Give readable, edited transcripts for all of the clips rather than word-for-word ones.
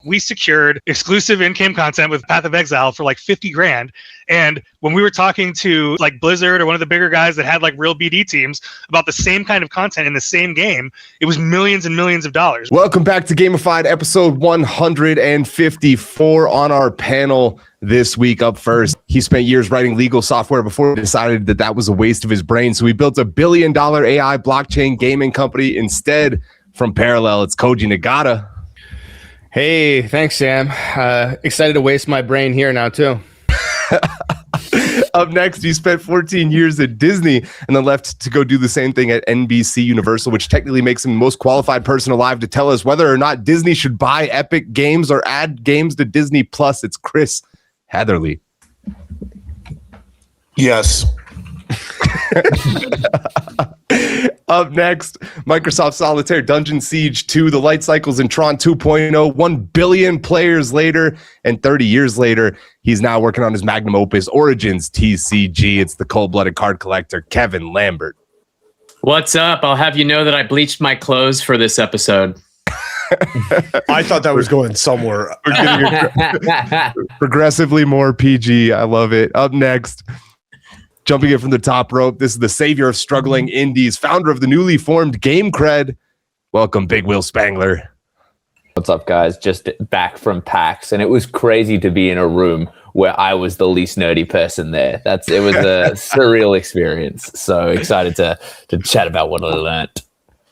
We secured exclusive in-game content with Path of Exile for like 50 grand. And when we were talking to like Blizzard or one of the bigger guys that had like real BD teams about the same kind of content in the same game, it was millions and millions of dollars. Welcome back to Gamified, episode 154. On our panel this week, up first, he spent years writing legal software before he decided that that was a waste of his brain. So he built a $1 billion AI blockchain gaming company instead. From Parallel, it's Kohji Nagata. Hey, thanks, Sam. Excited to waste my brain here now, too. Up next, he spent 14 years at Disney and then left to go do the same thing at NBC Universal, which technically makes him the most qualified person alive to tell us whether or not Disney should buy Epic Games or add games to Disney Plus. It's Chris Heatherley. Yes. Up next, Microsoft Solitaire, Dungeon Siege 2, the light cycles in Tron 2.0, 1 billion players later, and 30 years later, he's now working on his magnum opus, Origins TCG. It's the cold-blooded card collector, Kevin Lambert. What's up? I'll have you know that I bleached my clothes for this episode. I thought that was going somewhere. We're getting progressively more PG. I love it. Up next, jumping in from the top rope, this is the savior of struggling indies, founder of the newly formed GameCred. Welcome, Big Will Spangler. What's up, guys? Just back from PAX, and it was crazy to be in a room where I was the least nerdy person there. It was a surreal experience. So excited to chat about what I learned.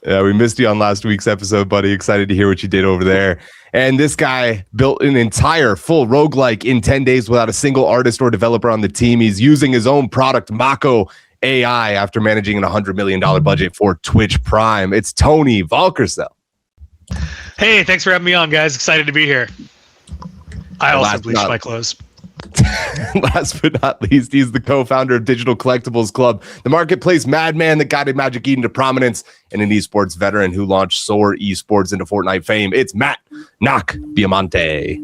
Yeah, we missed you on last week's episode, buddy. Excited to hear what you did over there. And this guy built an entire full roguelike in 10 days without a single artist or developer on the team. He's using his own product, Makko AI, after managing an $100 million budget for Twitch Prime. It's Tony Valcercel. Hey, thanks for having me on, guys. Excited to be here. I also bleached my clothes. Last but not least, he's the co-founder of Digital Collectibles Club, the marketplace madman that guided Magic Eden to prominence, and an esports veteran who launched Soar Esports into Fortnite fame. It's Matt Gnoc Biamonte.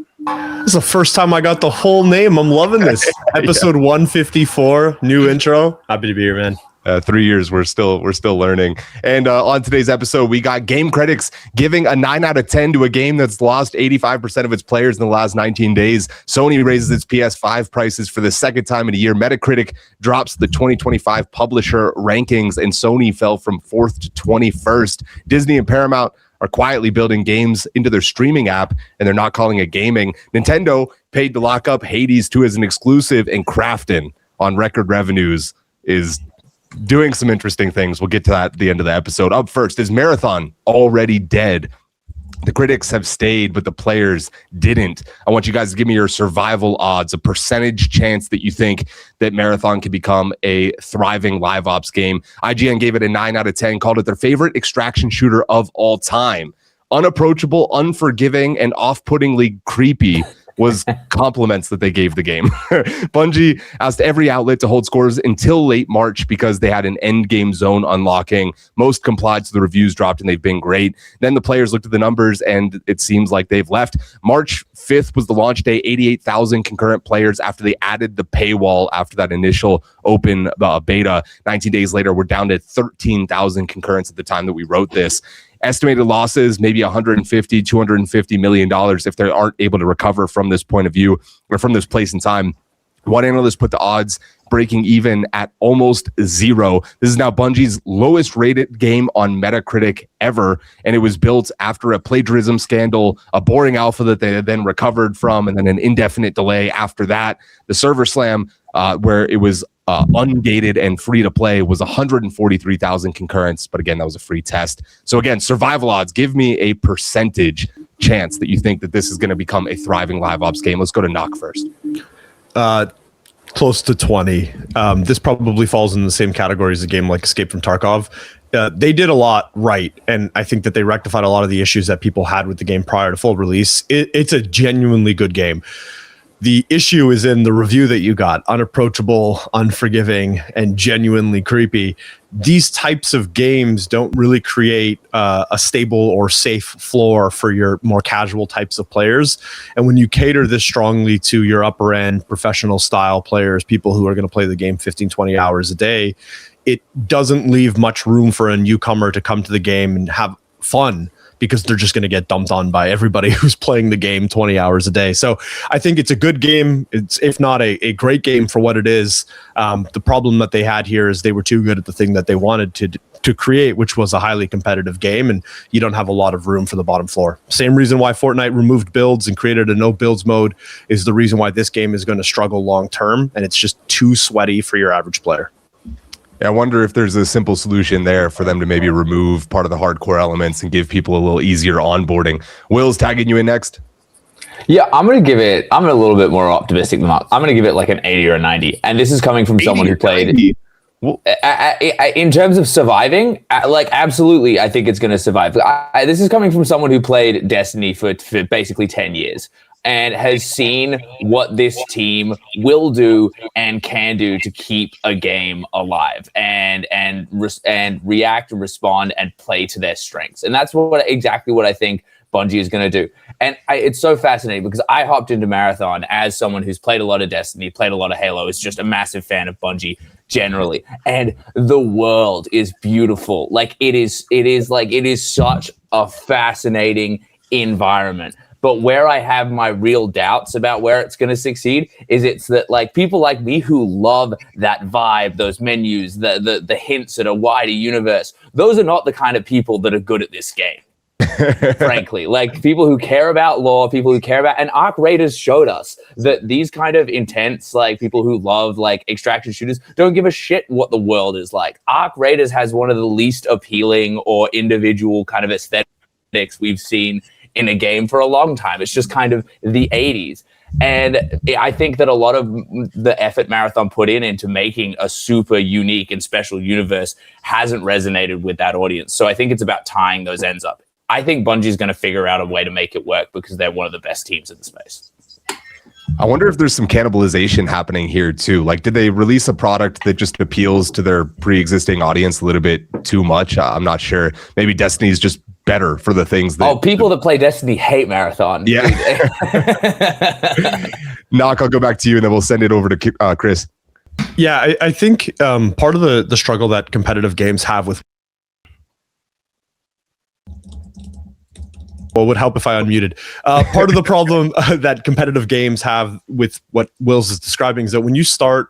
This is the first time I got the whole name. I'm loving this. Episode 154, new intro. Happy to be here, man. 3 years, we're still learning. And on today's episode, we got game critics giving a 9 out of 10 to a game that's lost 85% of its players in the last 19 days. Sony raises its PS5 prices for the second time in a year. Metacritic drops the 2025 publisher rankings, and Sony fell from 4th to 21st. Disney and Paramount are quietly building games into their streaming app, and they're not calling it gaming. Nintendo paid to lock up Hades 2 as an exclusive, and Krafton on record revenues is doing some interesting things. We'll get to that at the end of the episode. Up first, is Marathon already dead? The critics have stayed, but the players didn't. I want you guys to give me your survival odds, a percentage chance that you think that Marathon can become a thriving live ops game. IGN gave it a 9 out of 10, called it their favorite extraction shooter of all time. Unapproachable, unforgiving, and off-puttingly creepy was compliments that they gave the game. Bungie asked every outlet to hold scores until late March because they had an end game zone unlocking. Most complied, so the reviews dropped, and they've been great. Then the players looked at the numbers, and it seems like they've left. March 5th was the launch day, 88,000 concurrent players after they added the paywall after that initial open beta. 19 days later, we're down to 13,000 concurrents at the time that we wrote this. Estimated losses, maybe $150-250 million if they aren't able to recover from this point of view or from this place in time. One analyst put the odds breaking even at almost 0. This is now Bungie's lowest rated game on Metacritic ever, and it was built after a plagiarism scandal, a boring alpha that they had then recovered from, and then an indefinite delay after that. The server slam, where it was ungated and free to play, was 143,000 concurrents, but again, that was a free test. So again, survival odds, give me a percentage chance that you think that this is going to become a thriving live ops game. Let's go to Gnoc first. Close to 20. This probably falls in the same category as a game like Escape from Tarkov. They did a lot right, and I think that they rectified a lot of the issues that people had with the game prior to full release. It's a genuinely good game. The issue is in the review that you got: unapproachable, unforgiving, and genuinely creepy. These types of games don't really create a stable or safe floor for your more casual types of players. And when you cater this strongly to your upper end professional style players, people who are going to play the game 15, 20 hours a day, it doesn't leave much room for a newcomer to come to the game and have fun, because they're just going to get dumped on by everybody who's playing the game 20 hours a day. So I think it's a good game. It's, if not a great game for what it is. The problem that they had here is they were too good at the thing that they wanted to create, which was a highly competitive game, and you don't have a lot of room for the bottom floor. Same reason why Fortnite removed builds and created a no builds mode is the reason why this game is going to struggle long term, and it's just too sweaty for your average player. I wonder if there's a simple solution there for them to maybe remove part of the hardcore elements and give people a little easier onboarding. Will's tagging you in next. Yeah, I'm a little bit more optimistic than that. I'm going to give it like an 80 or a 90. And this is coming from someone who played... 90. Well, in terms of surviving, like, absolutely, I think it's going to survive. This is coming from someone who played Destiny for basically 10 years and has seen what this team will do and can do to keep a game alive and react and respond and play to their strengths. And that's exactly what I think Bungie is going to do. And it's so fascinating because I hopped into Marathon as someone who's played a lot of Destiny, played a lot of Halo, is just a massive fan of Bungie generally. And the world is beautiful. Like it is such a fascinating environment. But where I have my real doubts about where it's going to succeed is it's that, like, people like me who love that vibe, those menus, the hints at a wider universe, those are not the kind of people that are good at this game. Frankly, like, people who care about lore, people who care about, and Arc Raiders showed us that these kind of intense, like, people who love like extraction shooters don't give a shit what the world is like. Arc Raiders has one of the least appealing or individual kind of aesthetics we've seen in a game for a long time. It's just kind of the 80s. And I think that a lot of the effort Marathon put into making a super unique and special universe hasn't resonated with that audience. So I think it's about tying those ends up. I think Bungie's going to figure out a way to make it work because they're one of the best teams in the space. I wonder if there's some cannibalization happening here too. Like, did they release a product that just appeals to their pre-existing audience a little bit too much? I'm not sure. Maybe Destiny's just better for the things that... people that play Destiny hate Marathon. Yeah. Gnoc, I'll go back to you and then we'll send it over to Chris. Yeah, I think part of the struggle that competitive games have with... Well, it would help if I unmuted. Part of the problem that competitive games have with what Wills is describing is that when you start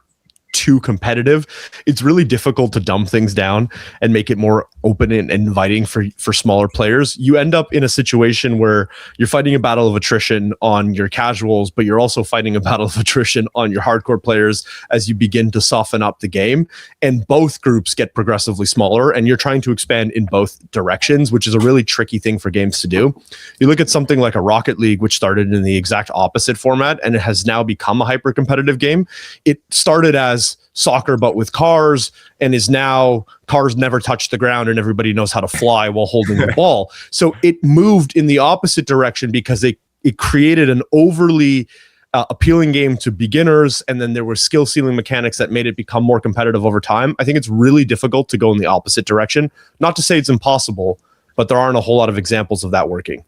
too competitive, it's really difficult to dumb things down and make it more open and inviting for smaller players. You end up in a situation where you're fighting a battle of attrition on your casuals, but you're also fighting a battle of attrition on your hardcore players as you begin to soften up the game. And both groups get progressively smaller, and you're trying to expand in both directions, which is a really tricky thing for games to do. You look at something like a Rocket League, which started in the exact opposite format, and it has now become a hyper-competitive game. It started as soccer but with cars, and is now cars never touch the ground and everybody knows how to fly while holding the ball. So it moved in the opposite direction because it created an overly appealing game to beginners, and then there were skill ceiling mechanics that made it become more competitive over time. I think it's really difficult to go in the opposite direction. Not to say it's impossible, but there aren't a whole lot of examples of that working.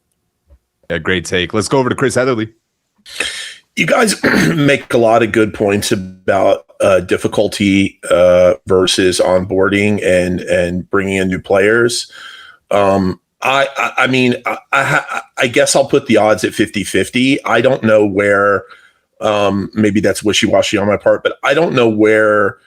Yeah, great take. Let's go over to Chris Heatherley. You guys make a lot of good points about difficulty versus onboarding and bringing in new players. I mean, I guess I'll put the odds at 50-50. I don't know where, maybe that's wishy-washy on my part, but I don't know where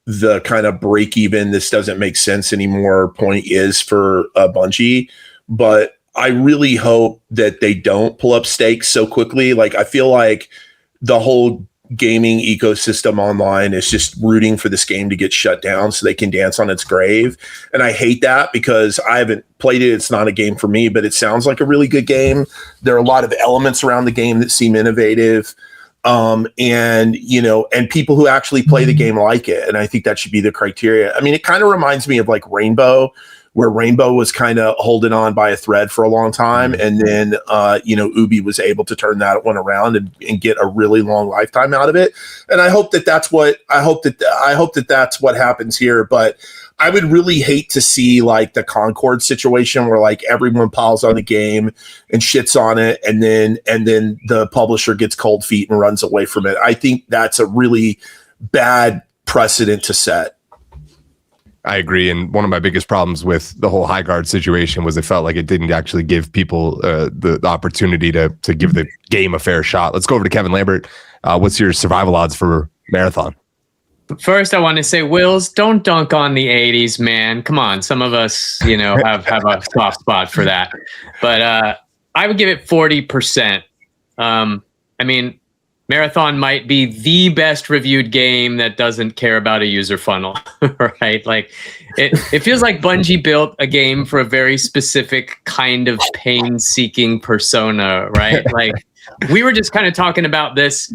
the kind of break even, this doesn't make sense anymore point is for Bungie. But I really hope that they don't pull up stakes so quickly. Like, I feel like the whole gaming ecosystem online is just rooting for this game to get shut down so they can dance on its grave. And I hate that because I haven't played it. It's not a game for me, but it sounds like a really good game. There are a lot of elements around the game that seem innovative. And, you know, and people who actually play the game like it. And I think that should be the criteria. I mean, it kind of reminds me of like Rainbow, where Rainbow was kind of holding on by a thread for a long time. And then, you know, Ubi was able to turn that one around and get a really long lifetime out of it. And I hope that that's what that's what happens here. But I would really hate to see like the Concord situation where like everyone piles on the game and shits on it. And then the publisher gets cold feet and runs away from it. I think that's a really bad precedent to set. I agree. And one of my biggest problems with the whole high guard situation was it felt like it didn't actually give people the opportunity to give the game a fair shot. Let's go over to Kevin Lambert. What's your survival odds for Marathon? First, I want to say, Wills, don't dunk on the 80s, man. Come on. Some of us, have a soft spot for that. But I would give it 40%. I mean, Marathon might be the best reviewed game that doesn't care about a user funnel, right? Like it feels like Bungie built a game for a very specific kind of pain-seeking persona, right? Like we were just kind of talking about this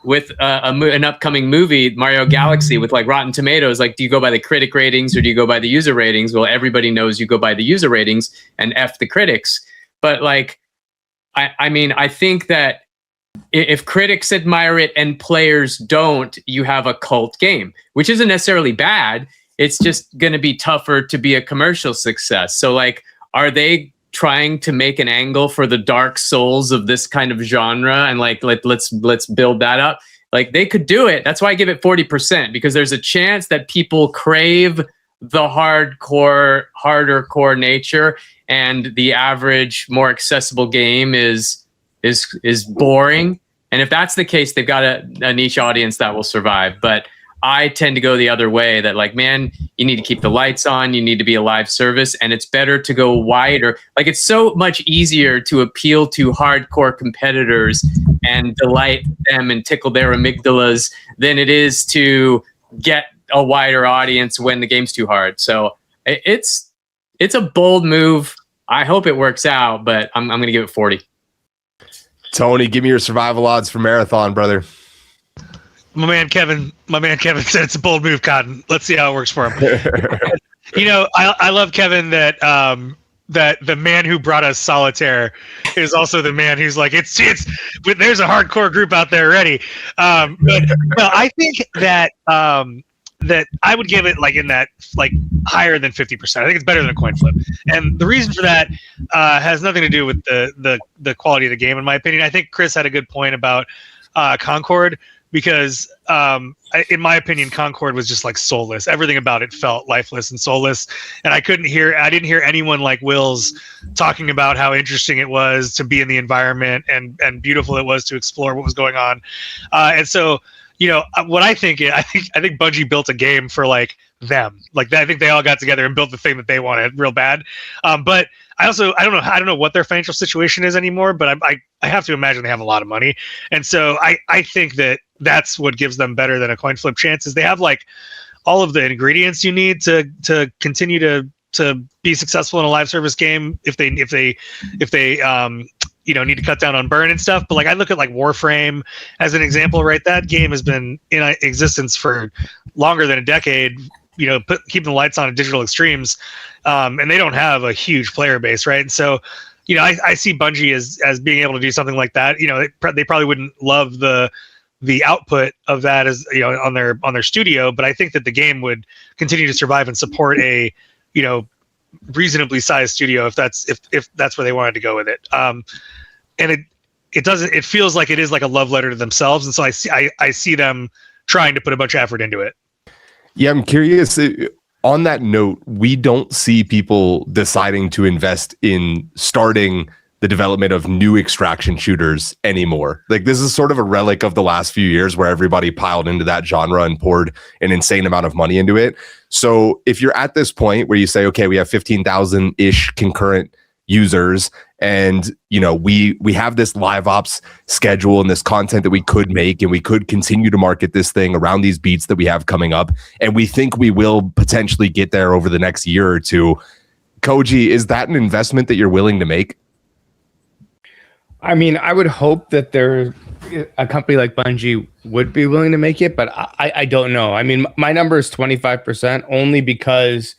with an upcoming movie, Mario Galaxy, with like Rotten Tomatoes. Like, do you go by the critic ratings or do you go by the user ratings? Well, everybody knows you go by the user ratings and F the critics. But like, I mean, I think that if critics admire it and players don't, you have a cult game, which isn't necessarily bad. It's just going to be tougher to be a commercial success. So like, are they trying to make an angle for the Dark Souls of this kind of genre? And like, let's build that up. Like they could do it. That's why I give it 40%, because there's a chance that people crave the harder core nature, and the average, more accessible game is boring. And if that's the case, they've got a niche audience that will survive. But I tend to go the other way, that like, man, you need to keep the lights on, you need to be a live service, and it's better to go wider. Like it's so much easier to appeal to hardcore competitors and delight them and tickle their amygdalas than it is to get a wider audience when the game's too hard. So it's a bold move. I hope it works out, but I'm going to give it 40. Tony, give me your survival odds for Marathon, brother. My man Kevin said it's a bold move, Cotton. Let's see how it works for him. I love Kevin that the man who brought us Solitaire is also the man who's like, it's there's a hardcore group out there already. But no, I think that that I would give it like in that like higher than 50%. I think it's better than a coin flip. And the reason for that has nothing to do with the quality of the game, in my opinion. I think Chris had a good point about Concord, because in my opinion, Concord was just like soulless. Everything about it felt lifeless and soulless. And I didn't hear anyone like Wills talking about how interesting it was to be in the environment and beautiful it was to explore what was going on. And so, what I think Bungie built a game for like them. Like I think they all got together and built the thing that they wanted real bad. But I don't know what their financial situation is anymore, but I have to imagine they have a lot of money. And so I think that's what gives them better than a coin flip chances. They have like all of the ingredients you need to continue to be successful in a live service game if they need to cut down on burn and stuff. But like I look at like Warframe as an example, right? That game has been in existence for longer than a decade, keeping the lights on at Digital Extremes, and they don't have a huge player base, right? And so, I see Bungie as being able to do something like that. They probably wouldn't love the output of that as on their studio, but I think that the game would continue to survive and support a reasonably sized studio if that's where they wanted to go with it. And it feels like it is like a love letter to themselves, and so I see them trying to put a bunch of effort into it. Yeah, I'm curious. On that note, we don't see people deciding to invest in starting the development of new extraction shooters anymore. Like this is sort of a relic of the last few years where everybody piled into that genre and poured an insane amount of money into it. So if you're at this point where you say, okay, we have 15,000-ish concurrent users, and we have this live ops schedule and this content that we could make, and we could continue to market this thing around these beats that we have coming up, and we think we will potentially get there over the next year or two. Kohji, is that an investment that you're willing to make? I mean, I would hope that a company like Bungie would be willing to make it, but I don't know. I mean, my number is 25%, only because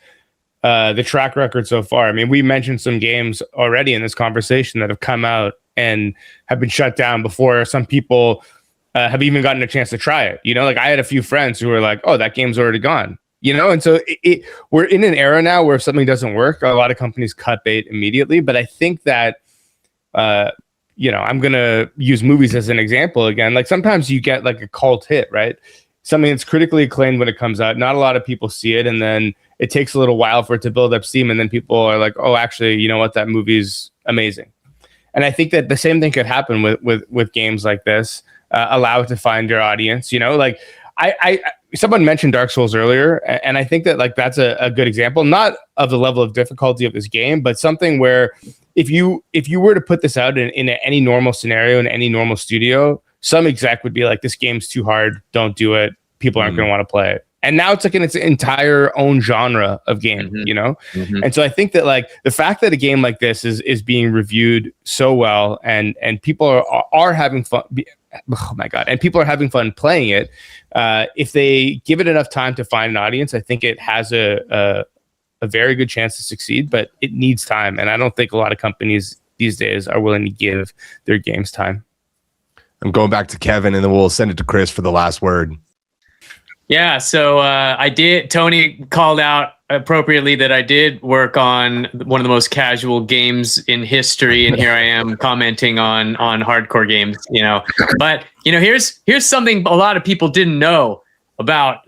the track record so far. I mean, we mentioned some games already in this conversation that have come out and have been shut down before some people have even gotten a chance to try it. Like I had a few friends who were like, oh, that game's already gone. And so we're in an era now where if something doesn't work, a lot of companies cut bait immediately. But I think that, I'm going to use movies as an example again. Like sometimes you get like a cult hit, right? something that's critically acclaimed when it comes out. Not a lot of people see it, and then it takes a little while for it to build up steam, and then people are like, oh, actually, you know what, that movie's amazing. And I think that the same thing could happen with games like this. Allow it to find your audience. You know, like I someone mentioned Dark Souls earlier, and I think that like that's a good example, not of the level of difficulty of this game, but something where if you were to put this out in any normal scenario in any normal studio, some exec would be like, this game's too hard, don't do it. People aren't going to want to play it. And now it's like in its entire own genre of game, you know? And so I think that like the fact that a game like this is being reviewed so well and people are having fun. Oh my God. And people are having fun playing it. If they give it enough time to find an audience, I think it has a very good chance to succeed, but it needs time. And I don't think a lot of companies these days are willing to give their games time. I'm going back to Kevin, and then we'll send it to Chris for the last word. Yeah, so Tony called out appropriately that I did work on one of the most casual games in history, and here I am commenting on hardcore games, you know. But, you know, here's something a lot of people didn't know about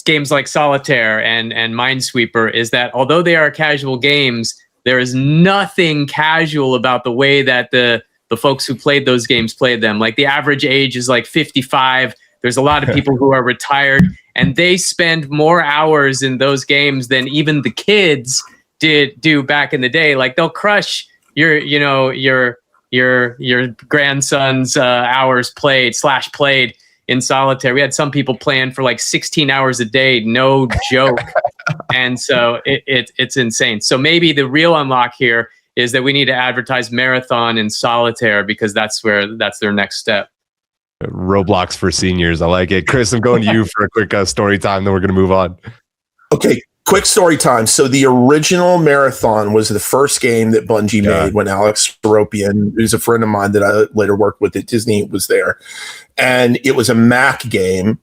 games like Solitaire and Minesweeper, is that although they are casual games, there is nothing casual about the way that the folks who played those games played them. Like the average age is like 55. There's a lot of people who are retired, and they spend more hours in those games than even the kids do back in the day. Like they'll crush your grandson's hours played in Solitaire. We had some people playing for like 16 hours a day, no joke. And so it's insane. So maybe the real unlock here is that we need to advertise Marathon in Solitaire, because that's their next step. Roblox for seniors. I like it. Chris, I'm going to you for a quick story time, then we're going to move on. Okay, quick story time. So the original Marathon was the first game that Bungie made when Alex Seropian, who's a friend of mine that I later worked with at Disney, was there. And it was a Mac game.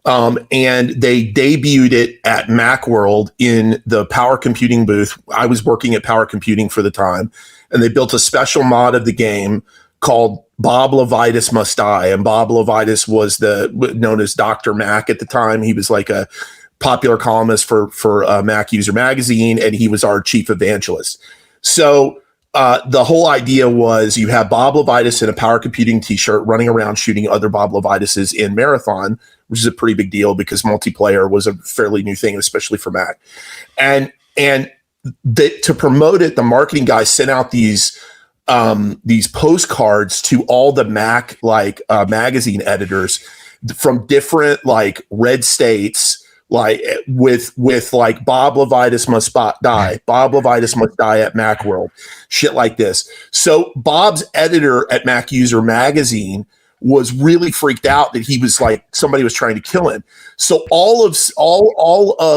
And they debuted it at Macworld in the Power Computing booth. I was working at Power Computing for the time, and they built a special mod of the game called Bob Levitas Must Die. And Bob Levitas was known as Dr. Mac at the time. He was like a popular columnist for Mac User Magazine, and he was our chief evangelist. So the whole idea was you have Bob Levitas in a Power Computing t-shirt running around shooting other Bob Levitases in Marathon, which is a pretty big deal because multiplayer was a fairly new thing, especially for Mac. And to promote it, the marketing guy sent out these postcards to all the Mac magazine editors from different like red states, like with like Bob Levitas Must Die, Bob Levitas Must Die at Macworld, shit like this. So Bob's editor at Mac User Magazine was really freaked out that he was like somebody was trying to kill him. So all of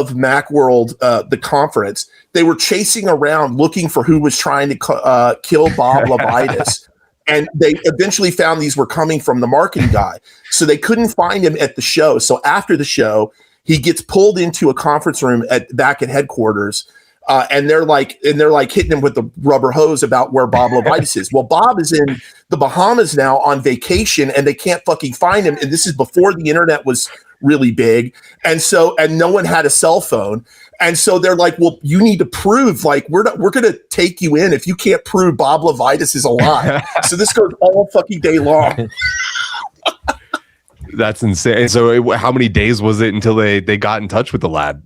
Macworld, the conference, they were chasing around looking for who was trying to kill Bob Levitas. And they eventually found these were coming from the marketing guy. So they couldn't find him at the show. So after the show, he gets pulled into a conference room back at headquarters. And they're like hitting him with the rubber hose about where Bob Levitas is. Well, Bob is in the Bahamas now on vacation, and they can't fucking find him. And this is before the internet was really big. And no one had a cell phone. And so they're like, well, you need to prove, like, we're going to take you in if you can't prove Bob Levitas is alive. So this goes all fucking day long. That's insane. So how many days was it until they got in touch with the lad?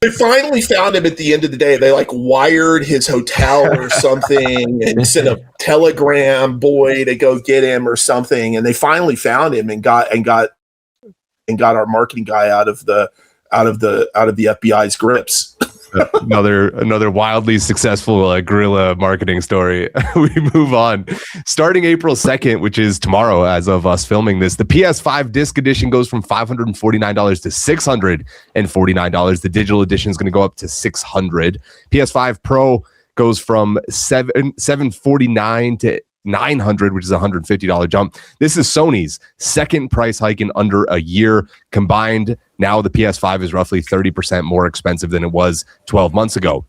They finally found him at the end of the day. They like wired his hotel or something and sent a telegram boy to go get him or something. And they finally found him and got our marketing guy out of the FBI's grips. Another wildly successful guerrilla marketing story. We move on. Starting April 2nd, which is tomorrow as of us filming this, the PS5 disc edition goes from $549 to $649. The digital edition is going to go up to $600. PS5 Pro goes from $749 to $900, which is a $150 jump. This is Sony's second price hike in under a year. Combined, now the PS5 is roughly 30% more expensive than it was 12 months ago.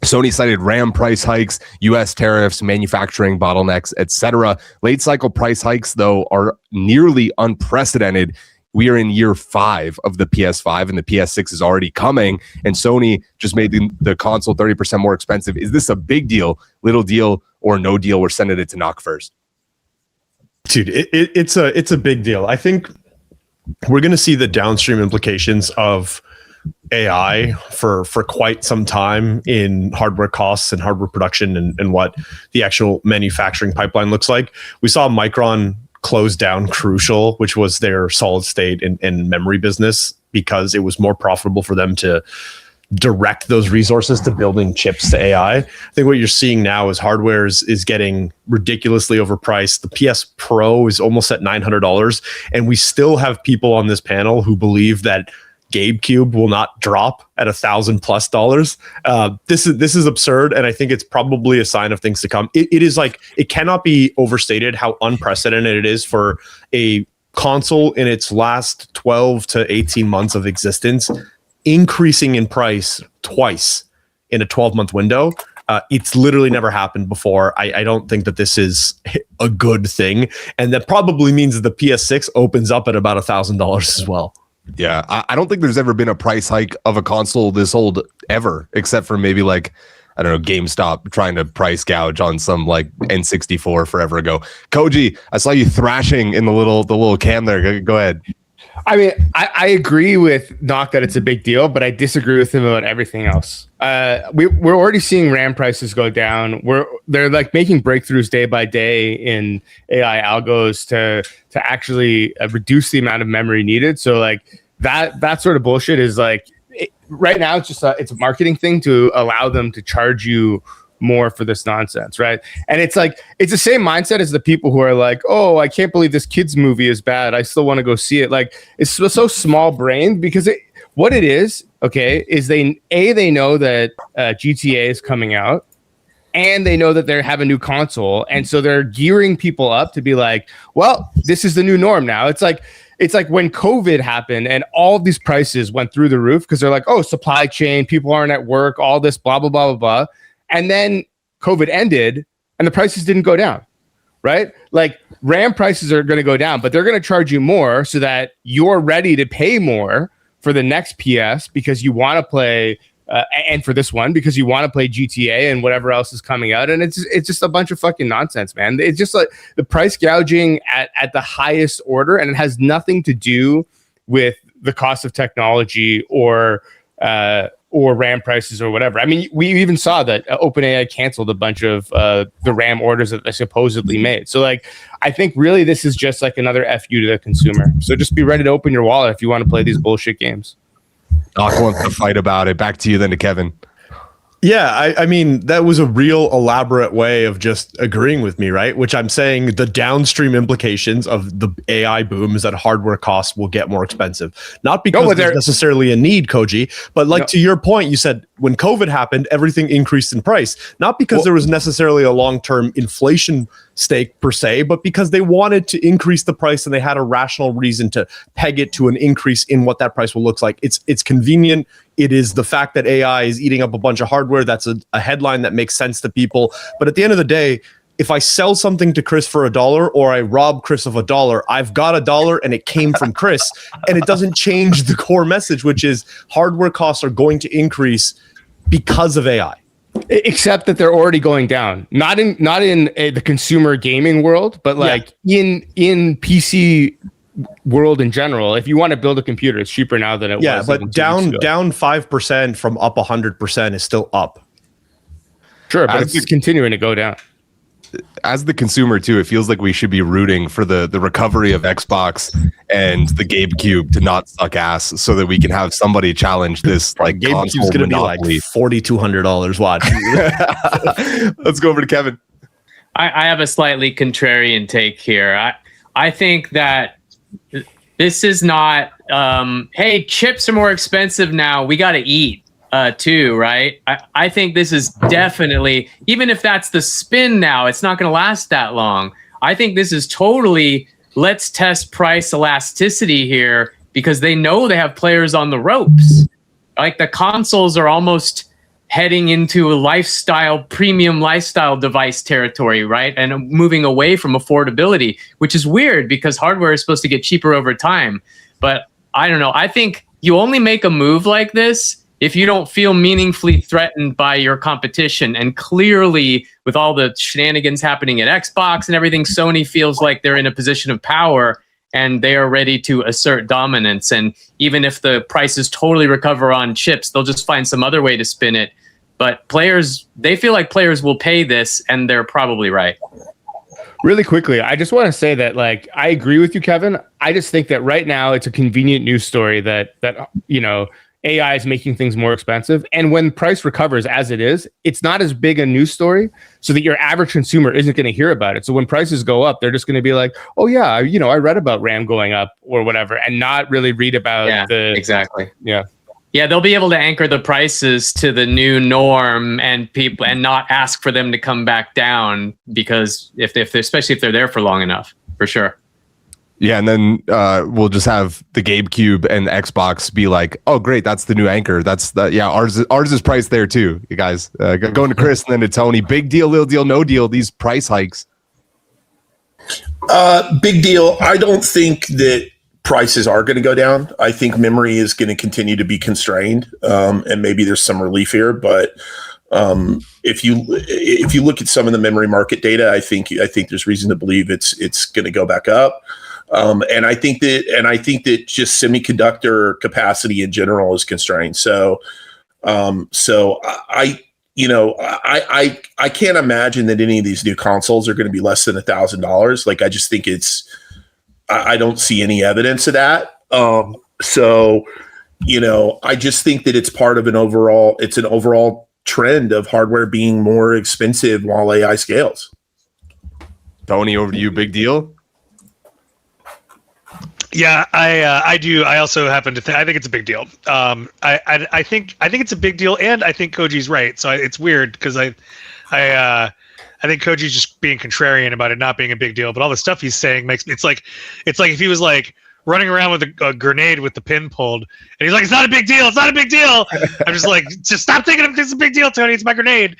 Sony cited RAM price hikes, US tariffs, manufacturing bottlenecks, etc. Late cycle price hikes, though, are nearly unprecedented we are in year 5 of the PS5 and the PS6 is already coming, and Sony just made the console 30% more expensive. Is this a big deal, little deal, or no deal? We're sending it to Gnoc first. Dude, it's a big deal. I think we're going to see the downstream implications of AI for quite some time in hardware costs and hardware production and what the actual manufacturing pipeline looks like. We saw Micron close down Crucial, which was their solid state and memory business, because it was more profitable for them to direct those resources to building chips to AI. I think what you're seeing now is hardware is getting ridiculously overpriced. The PS Pro is almost at $900, and we still have people on this panel who believe that GameCube will not drop at $1,000+. This is absurd, and I think it's probably a sign of things to come. It is like, it cannot be overstated how unprecedented it is for a console in its last 12 to 18 months of existence increasing in price twice in a 12-month window. It's literally never happened before. I don't think that this is a good thing, and that probably means that the PS6 opens up at about $1,000 as well. Yeah, I don't think there's ever been a price hike of a console this old ever, except for maybe like, I don't know, GameStop trying to price gouge on some like N64 forever ago. Kohji, I saw you thrashing in the little cam there. Go ahead. I mean, I agree with Gnoc that it's a big deal, but I disagree with him about everything else. We're already seeing RAM prices go down. They're like making breakthroughs day by day in AI algos to actually reduce the amount of memory needed. So like that sort of bullshit is like, right now it's just it's a marketing thing to allow them to charge you more for this nonsense, right? And it's like, it's the same mindset as the people who are like, oh, I can't believe this kid's movie is bad, I still want to go see it. Like, it's so small brained, because what it is, okay, is they know that GTA is coming out, and they know that they have a new console, and so they're gearing people up to be like, well, this is the new norm now. It's like when COVID happened and all of these prices went through the roof because they're like, oh, supply chain, people aren't at work, all this blah blah blah blah blah. And then COVID ended and the prices didn't go down, right? Like, RAM prices are going to go down, but they're going to charge you more so that you're ready to pay more for the next PS because you want to play, and for this one because you want to play GTA and whatever else is coming out. And it's just a bunch of fucking nonsense, man. It's just like the price gouging at the highest order, and it has nothing to do with the cost of technology or RAM prices or whatever. I mean, we even saw that OpenAI canceled a bunch of the RAM orders that they supposedly made. So like, I think really this is just like another FU to the consumer. So just be ready to open your wallet if you want to play these bullshit games. Doc wants to fight about it. Back to you then, to Kevin. Yeah, I mean, that was a real elaborate way of just agreeing with me, right? Which I'm saying the downstream implications of the AI boom is that hardware costs will get more expensive. Not because there's necessarily a need, Kohji, but like to your point, you said when COVID happened, everything increased in price. Not because there was necessarily a long-term inflation stake per se, but because they wanted to increase the price and they had a rational reason to peg it to an increase in what that price will look like. It's convenient. It is the fact that AI is eating up a bunch of hardware. That's a headline that makes sense to people. But at the end of the day, if I sell something to Chris for $1 or I rob Chris of $1, I've got $1 and it came from Chris. And it doesn't change the core message, which is hardware costs are going to increase because of AI. Except that they're already going down. Not in the consumer gaming world, but like in PC world in general. If you want to build a computer, it's cheaper now than it was. Yeah, but down 5% from up 100% is still up. Sure, but it's continuing to go down. As the consumer too, it feels like we should be rooting for the recovery of Xbox and the GameCube to not suck ass, so that we can have somebody challenge this like GameCube's going to be like $4,200. Watch. Let's go over to Kevin. I have a slightly contrarian take here. I think that this is not, hey, chips are more expensive now, we got to eat too, right? I think this is definitely, even if that's the spin now, it's not going to last that long. I think this is totally, let's test price elasticity here, because they know they have players on the ropes. Like, the consoles are almost heading into a lifestyle, premium lifestyle device territory, right? And moving away from affordability, which is weird because hardware is supposed to get cheaper over time. But I don't know. I think you only make a move like this if you don't feel meaningfully threatened by your competition. And clearly, with all the shenanigans happening at Xbox and everything, Sony feels like they're in a position of power and they are ready to assert dominance. And even if the prices totally recover on chips, they'll just find some other way to spin it. But players, they feel like players will pay this, and they're probably right. Really quickly, I just want to say that, like, I agree with you, Kevin. I just think that right now it's a convenient news story that AI is making things more expensive. And when price recovers as it is, it's not as big a news story so that your average consumer isn't going to hear about it. So when prices go up, they're just going to be like, oh yeah, I read about RAM going up or whatever, and not really read about exactly. Yeah. Yeah, they'll be able to anchor the prices to the new norm and not ask for them to come back down, because especially if they're there for long enough, for sure. Yeah, and then we'll just have the GameCube and the Xbox be like, "Oh, great, that's the new anchor. Ours is priced there too." You guys, going to Chris and then to Tony. Big deal, little deal, no deal. These price hikes. Big deal. I don't think that prices are going to go down. I think memory is going to continue to be constrained, and maybe there's some relief here. But if you look at some of the memory market data, I think there's reason to believe it's going to go back up. And I think that just semiconductor capacity in general is constrained. So I can't imagine that any of these new consoles are going to be less than $1,000. Like, I just think I don't see any evidence of that. I just think that it's part of an overall trend of hardware being more expensive while AI scales. Tony, over to you. Big deal. Yeah, I do. I also happen to think I think it's a big deal. I think it's a big deal, and I think Kohji's right. So it's weird because I think Kohji's just being contrarian about it not being a big deal, but all the stuff he's saying makes it's like if he was like running around with a grenade with the pin pulled, and he's like, "It's not a big deal. It's not a big deal." I'm just like, just stop thinking it's a big deal, Tony. It's my grenade.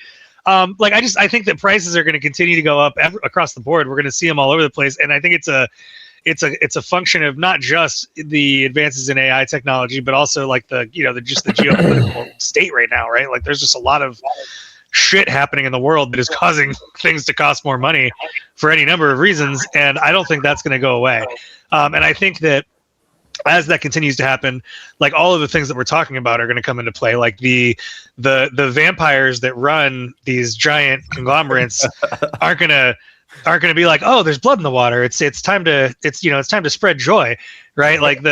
I think that prices are going to continue to go up across the board. We're going to see them all over the place, and I think it's a function of not just the advances in AI technology, but also like the geopolitical state right now, right? Like, there's just a lot of shit happening in the world that is causing things to cost more money for any number of reasons, and I don't think that's going to go away. And I think that as that continues to happen, like, all of the things that we're talking about are going to come into play. Like the vampires that run these giant conglomerates aren't going to be like, oh, there's blood in the water. It's time to spread joy, right? Like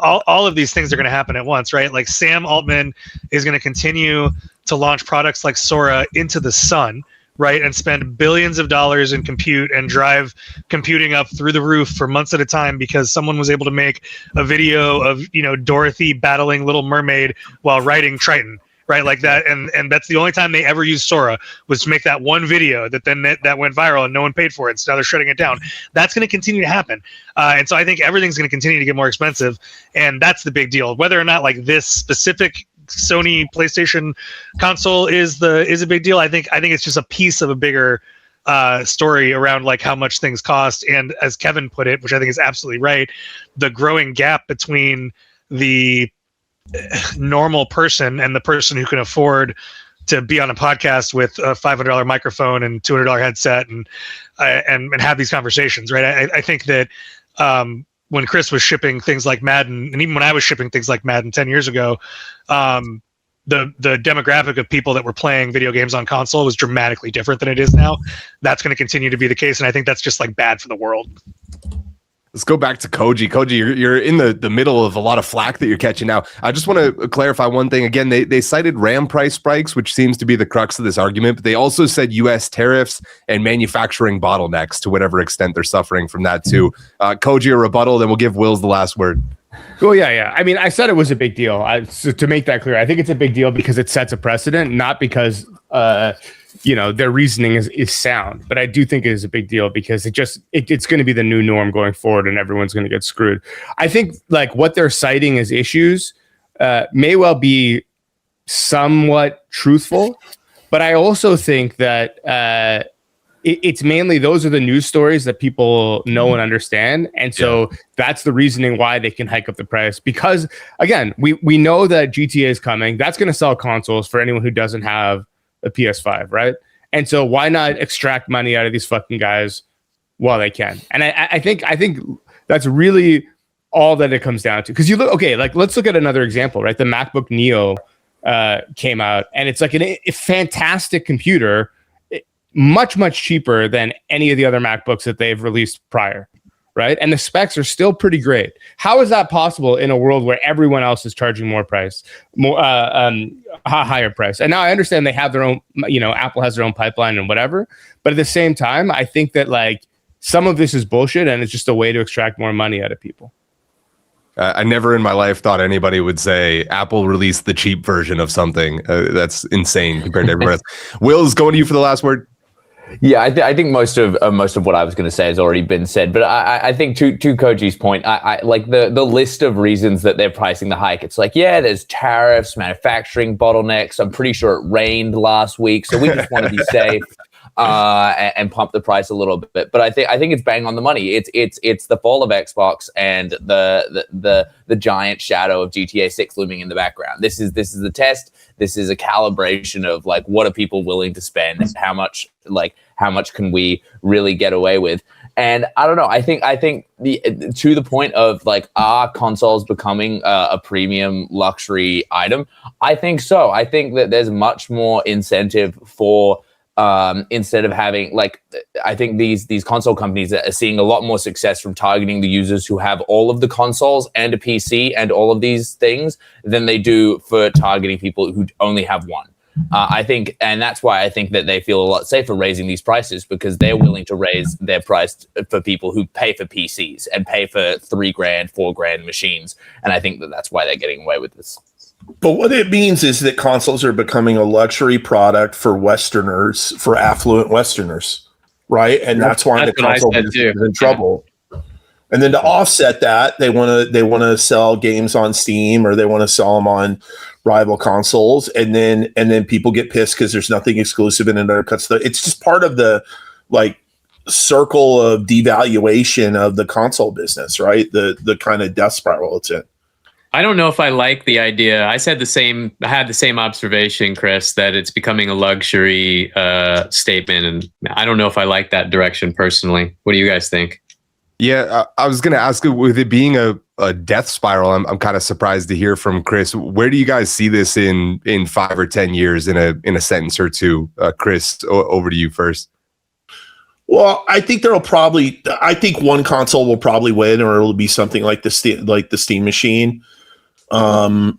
all of these things are going to happen at once, right? Like, Sam Altman is going to continue to launch products like Sora into the sun, right? And spend billions of dollars in compute and drive computing up through the roof for months at a time because someone was able to make a video of, Dorothy battling Little Mermaid while riding Triton. Right, like that, and that's the only time they ever used Sora, was to make that one video that then that went viral and no one paid for it. So now they're shutting it down. That's going to continue to happen, and so I think everything's going to continue to get more expensive, and that's the big deal. Whether or not like this specific Sony PlayStation console is a big deal, I think it's just a piece of a bigger story around like how much things cost, and as Kevin put it, which I think is absolutely right, the growing gap between the normal person and the person who can afford to be on a podcast with a $500 microphone and $200 headset and have these conversations, right? I think that when Chris was shipping things like Madden, and even when I was shipping things like Madden 10 years ago, the demographic of people that were playing video games on console was dramatically different than it is now. That's going to continue to be the case, and I think that's just like bad for the world. Let's go back to Kohji. Kohji, you're in the middle of a lot of flack that you're catching now. I just want to clarify one thing. Again, they cited RAM price spikes, which seems to be the crux of this argument, but they also said U.S. tariffs and manufacturing bottlenecks to whatever extent they're suffering from that too. Kohji, a rebuttal, then we'll give Wills the last word. Well, yeah. I mean, I said it was a big deal. So to make that clear, I think it's a big deal because it sets a precedent, not because their reasoning is sound. But I do think it is a big deal because it's going to be the new norm going forward, and everyone's going to get screwed. I think like what they're citing as issues may well be somewhat truthful, but I also think that it's mainly those are the news stories that people know and understand. And so that's the reasoning why they can hike up the price. Because again, we know that GTA is coming. That's going to sell consoles for anyone who doesn't have a PS5, right? And so why not extract money out of these fucking guys while they can? And I think that's really all that it comes down to. Because you look, okay, like let's look at another example, right? The MacBook Neo came out, and it's like a fantastic computer, much cheaper than any of the other MacBooks that they've released prior, right? And the specs are still pretty great. How is that possible in a world where everyone else is charging higher price? And now I understand they have their own, Apple has their own pipeline and whatever, but at the same time, I think that like some of this is bullshit, and it's just a way to extract more money out of people. I never in my life thought anybody would say Apple released the cheap version of something. That's insane compared to everybody else. Will's going to you for the last word. Yeah, I think most of what I was going to say has already been said. But I think to Kohji's point, I like the list of reasons that they're pricing the hike. It's like, there's tariffs, manufacturing bottlenecks. I'm pretty sure it rained last week, so we just want to be safe and pump the price a little bit. But I think it's bang on the money. It's the fall of Xbox and the giant shadow of GTA 6 looming in the background. This is the test. This is a calibration of like, what are people willing to spend? How much can we really get away with? And I don't know. I think to the point of like, are consoles becoming a premium luxury item? I think so. I think that there's much more incentive for instead of having I think these console companies are seeing a lot more success from targeting the users who have all of the consoles and a PC and all of these things than they do for targeting people who only have one. I think, and that's why I think that they feel a lot safer raising these prices, because they're willing to raise their price for people who pay for PCs and pay for $3,000, $4,000 machines. And I think that's why they're getting away with this. But what it means is that consoles are becoming a luxury product for Westerners, for affluent Westerners, right? And that's why the console business is in trouble. And then to offset that, they want to sell games on Steam, or they want to sell them on rival consoles, and then people get pissed because there's nothing exclusive, and it undercuts it's just part of the like circle of devaluation of the console business, right? The kind of death spiral it's in. I don't know if I like the idea. I had the same observation, Chris, that it's becoming a luxury statement, and I don't know if I like that direction personally. What do you guys think? Yeah, I was going to ask, with it being a death spiral, I'm kind of surprised to hear from Chris. Where do you guys see this in 5 or 10 years in a sentence or two? Chris, over to you first. Well, I think I think one console will probably win, or it'll be something like the Steam machine. I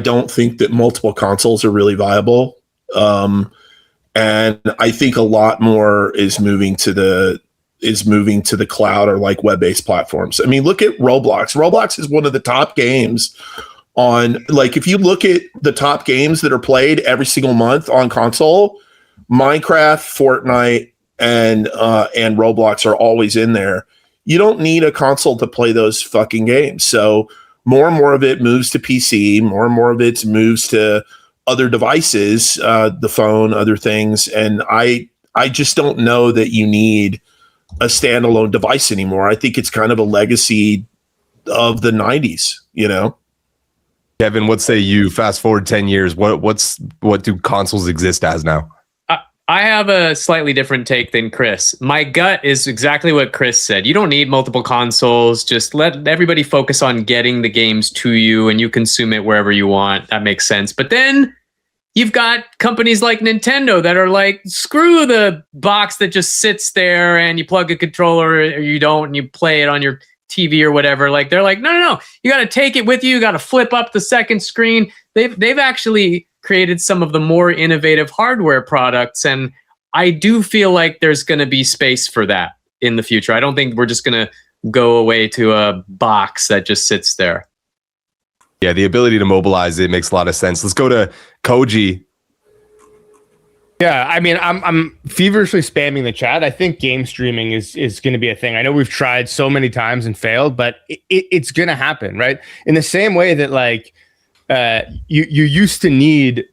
don't think that multiple consoles are really viable. And I think a lot more is moving to the cloud or like web-based platforms. I mean, look at Roblox. Roblox is one of the top games on, like, if you look at the top games that are played every single month on console, Minecraft, Fortnite, and Roblox are always in there. You don't need a console to play those fucking games. So more and more of it moves to PC, more and more of it moves to other devices, the phone, other things. And I just don't know that you need a standalone device anymore. I think it's kind of a legacy of the 90s, Kevin, what say you? Fast forward 10 years, what do consoles exist as now? I have a slightly different take than Chris. My gut is exactly what Chris said. You don't need multiple consoles. Just let everybody focus on getting the games to you, and you consume it wherever you want. That makes sense. But then you've got companies like Nintendo that are like, screw the box that just sits there and you plug a controller or you don't, and you play it on your TV or whatever. Like, they're like, no. You got to take it with you. You got to flip up the second screen. They've actually created some of the more innovative hardware products. And I do feel like there's going to be space for that in the future. I don't think we're just going to go away to a box that just sits there. Yeah, the ability to mobilize it makes a lot of sense. Let's go to Kohji. Yeah, I mean, I'm feverishly spamming the chat. I think game streaming is going to be a thing. I know we've tried so many times and failed, but it's going to happen, right? In the same way that like you used to need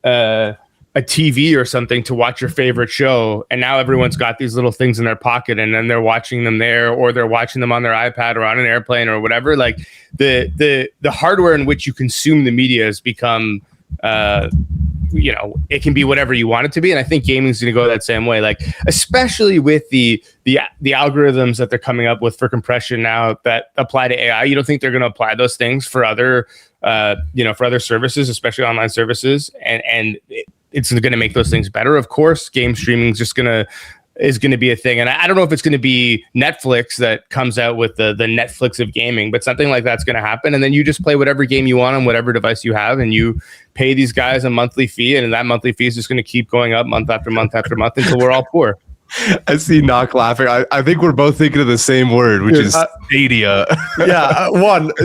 a TV or something to watch your favorite show, and now everyone's got these little things in their pocket, and then they're watching them there, or they're watching them on their iPad or on an airplane or whatever. Like the hardware in which you consume the media has become, it can be whatever you want it to be, and I think gaming is going to go that same way. Like especially with the algorithms that they're coming up with for compression now that apply to AI. You don't think they're going to apply those things for other for other services, especially online services, and it's going to make those things better. Of course, game streaming is going to be a thing, and I don't know if it's going to be Netflix that comes out with the Netflix of gaming, but something like that's going to happen, and then you just play whatever game you want on whatever device you have, and you pay these guys a monthly fee, and that monthly fee is just going to keep going up month after month after month until we're all poor. I see Gnoc laughing. I think we're both thinking of the same word, which is Stadia.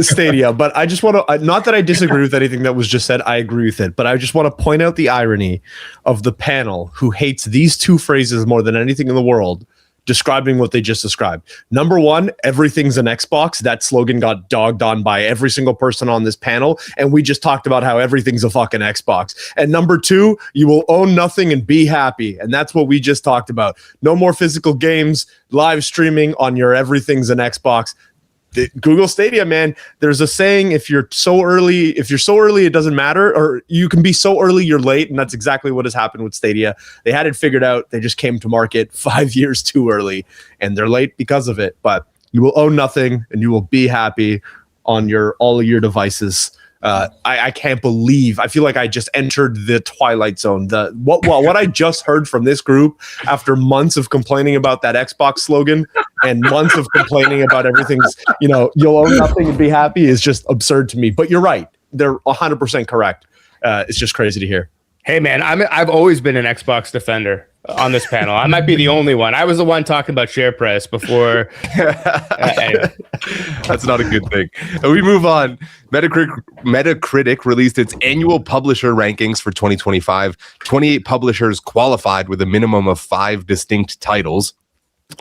Stadia. But I just want to, not that I disagree with anything that was just said, I agree with it, but I just want to point out the irony of the panel who hates these two phrases more than anything in the world, describing what they just described. Number one, everything's an Xbox. That slogan got dogged on by every single person on this panel, and we just talked about how everything's a fucking Xbox. And number two, you will own nothing and be happy, and that's what we just talked about. No more physical games, live streaming on your everything's an Xbox. Google Stadia, man, there's a saying, if you're so early, it doesn't matter, or you can be so early, you're late. And that's exactly what has happened with Stadia. They had it figured out. They just came to market 5 years too early, and they're late because of it. But you will own nothing and you will be happy on all of your devices. I can't believe, I feel like I just entered the Twilight Zone. What I just heard from this group after months of complaining about that Xbox slogan and months of complaining about everything's, you'll own nothing and be happy is just absurd to me. But you're right. They're 100% correct. It's just crazy to hear. Hey, man, I've always been an Xbox defender on this panel. I might be the only one. I was the one talking about share price before. Anyway. That's not a good thing. We move on. Metacritic released its annual publisher rankings for 2025. 28 publishers qualified with a minimum of 5 distinct titles.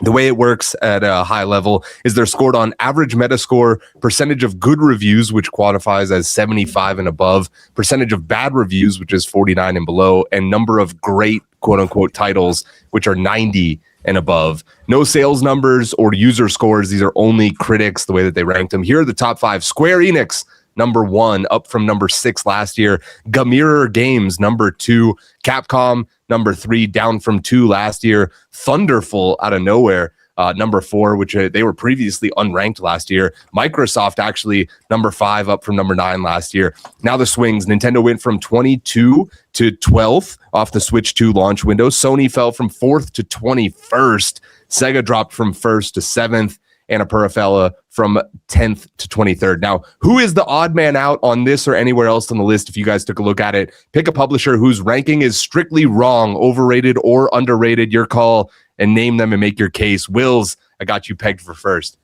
The way it works at a high level is they're scored on average Metascore, percentage of good reviews, which quantifies as 75 and above, percentage of bad reviews, which is 49 and below, and number of great quote-unquote titles, which are 90 and above. No sales numbers or user scores. These are only critics, the way that they ranked them. Here are the top 5. Square Enix, number 1, up from number 6 last year. Gamirror Games, number 2. Capcom, number 3, down from 2 last year. Thunderful, out of nowhere, number 4, which they were previously unranked last year. Microsoft, actually, number 5, up from number 9 last year. Now the swings. Nintendo went from 22 to 12th off the Switch 2 launch window. Sony fell from 4th to 21st. Sega dropped from 1st to 7th. Anna Purafella from 10th to 23rd. Now, who is the odd man out on this or anywhere else on the list? If you guys took a look at it, pick a publisher whose ranking is strictly wrong, overrated or underrated, your call, and name them and make your case. Wills, I got you pegged for first.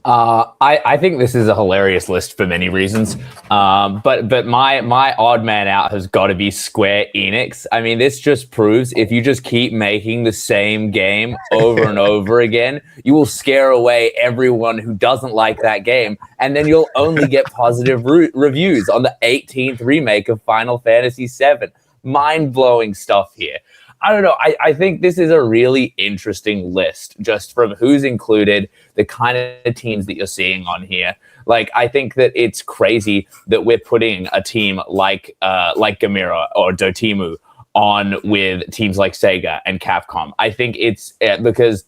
I think this is a hilarious list for many reasons. But my odd man out has got to be Square Enix. I mean, this just proves if you just keep making the same game over and over again, you will scare away everyone who doesn't like that game. And then you'll only get positive reviews on the 18th remake of Final Fantasy VII. Mind-blowing stuff here. I don't know. I think this is a really interesting list just from who's included, the kind of teams that you're seeing on here. Like, I think that it's crazy that we're putting a team like Gamirror or Dotemu on with teams like Sega and Capcom. I think it's because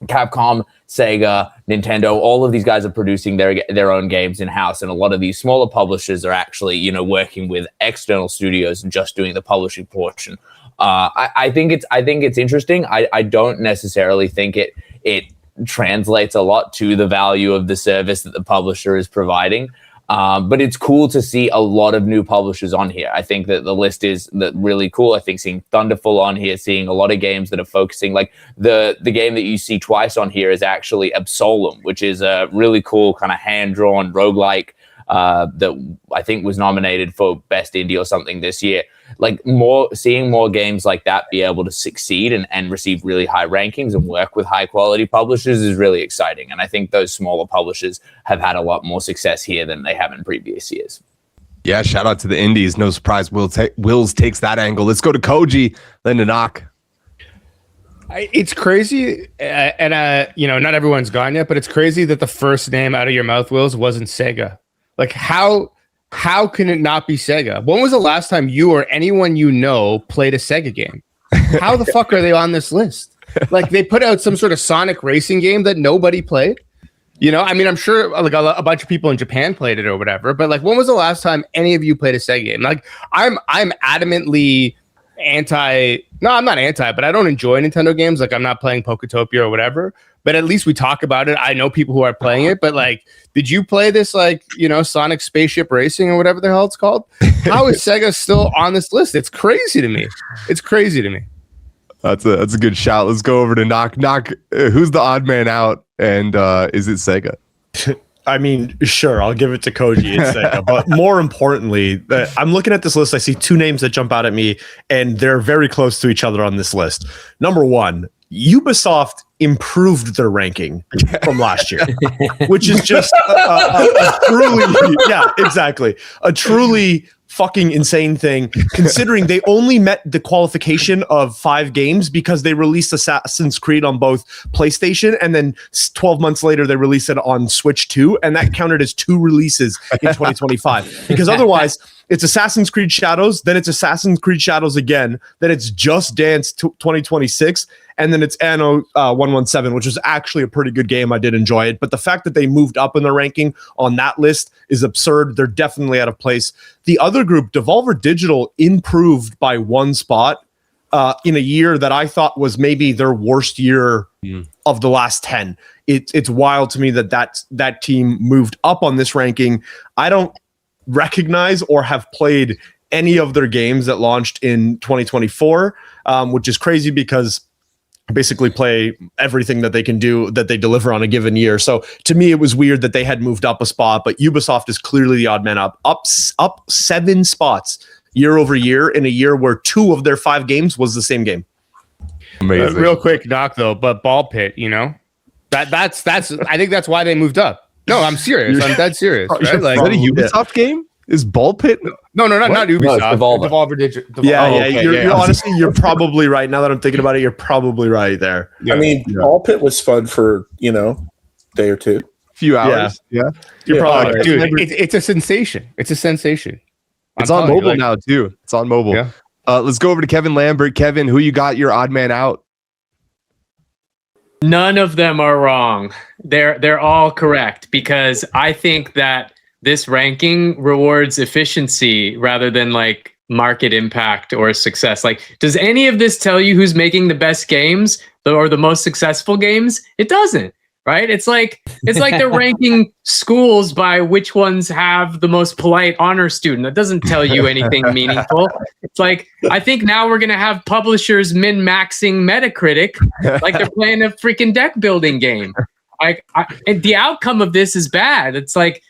Capcom, Sega, Nintendo, all of these guys are producing their own games in-house, and a lot of these smaller publishers are actually, working with external studios and just doing the publishing portion. I think it's interesting. I don't necessarily think it translates a lot to the value of the service that the publisher is providing. But it's cool to see a lot of new publishers on here. I think that the list is really cool. I think seeing Thunderful on here, seeing a lot of games that are focusing, like the game that you see twice on here is actually Absolem, which is a really cool kind of hand-drawn roguelike that I think was nominated for Best Indie or something this year. Like seeing more games like that be able to succeed and receive really high rankings and work with high quality publishers is really exciting. And I think those smaller publishers have had a lot more success here than they have in previous years. Yeah, shout out to the indies. No surprise, Wills takes that angle. Let's go to Kohji, then to Gnoc. It's crazy, and not everyone's gone yet, but it's crazy that the first name out of your mouth, Wills, wasn't Sega. Like, how can it not be Sega? When was the last time you or anyone you know played a Sega game? How the fuck are they on this list? Like, they put out some sort of Sonic racing game that nobody played. I mean, I'm sure like a bunch of people in Japan played it or whatever, but like, when was the last time any of you played a Sega game? Like, I'm adamantly no, I'm not anti, but I don't enjoy Nintendo games. Like, I'm not playing Poketopia or whatever, but at least we talk about it. I know people who are playing it, but like, did you play this, like, Sonic Spaceship Racing or whatever the hell it's called? How is Sega still on this list? It's crazy to me. That's a good shout. Let's go over to Gnoc. Gnoc, who's the odd man out, and is it Sega? I mean, sure, I'll give it to Kohji. It's Sega. But more importantly, I'm looking at this list. I see two names that jump out at me, and they're very close to each other on this list. Number one, Ubisoft improved their ranking from last year, which is just a truly fucking insane thing, considering they only met the qualification of 5 games because they released Assassin's Creed on both PlayStation, and then 12 months later they released it on Switch 2, and that counted as 2 releases in 2025. Because otherwise, it's Assassin's Creed Shadows, then it's Assassin's Creed Shadows again, then it's Just Dance 2026, and then it's Anno 117, which was actually a pretty good game. I did enjoy it. But the fact that they moved up in the ranking on that list is absurd. They're definitely out of place. The other group, Devolver Digital, improved by 1 spot in a year that I thought was maybe their worst year of the last 10. It's wild to me that team moved up on this ranking. I don't recognize or have played any of their games that launched in 2024, which is crazy because basically play everything that they can do that they deliver on a given year. So to me, it was weird that they had moved up a spot, but Ubisoft is clearly the odd man up 7 spots year over year in a year where 2 of their 5 games was the same game. Amazing. Real quick, Doc, though, but Ball Pit, that's I think that's why they moved up. No, I'm serious. I'm dead serious. Right? Like, is that a Ubisoft game? Is Ball Pit? No, not Ubisoft. No, Devolver Digital. You're honestly, you're probably right. Now that I'm thinking about it, you're probably right there. I mean, Ball Pit was fun for day or two, few hours. Yeah. You're probably right. Dude. It's a sensation. It's a sensation. It's on mobile now too. It's on mobile. Yeah. Let's go over to Kevin Lambert. Kevin, who you got your odd man out? None of them are wrong. They're all correct, because I think that this ranking rewards efficiency rather than like market impact or success. Like, does any of this tell you who's making the best games or the most successful games? It doesn't, right? It's like they're ranking schools by which ones have the most polite honor student. That doesn't tell you anything meaningful. It's like, I think now we're going to have publishers min-maxing Metacritic like they're playing a freaking deck building game. And the outcome of this is bad. It's like,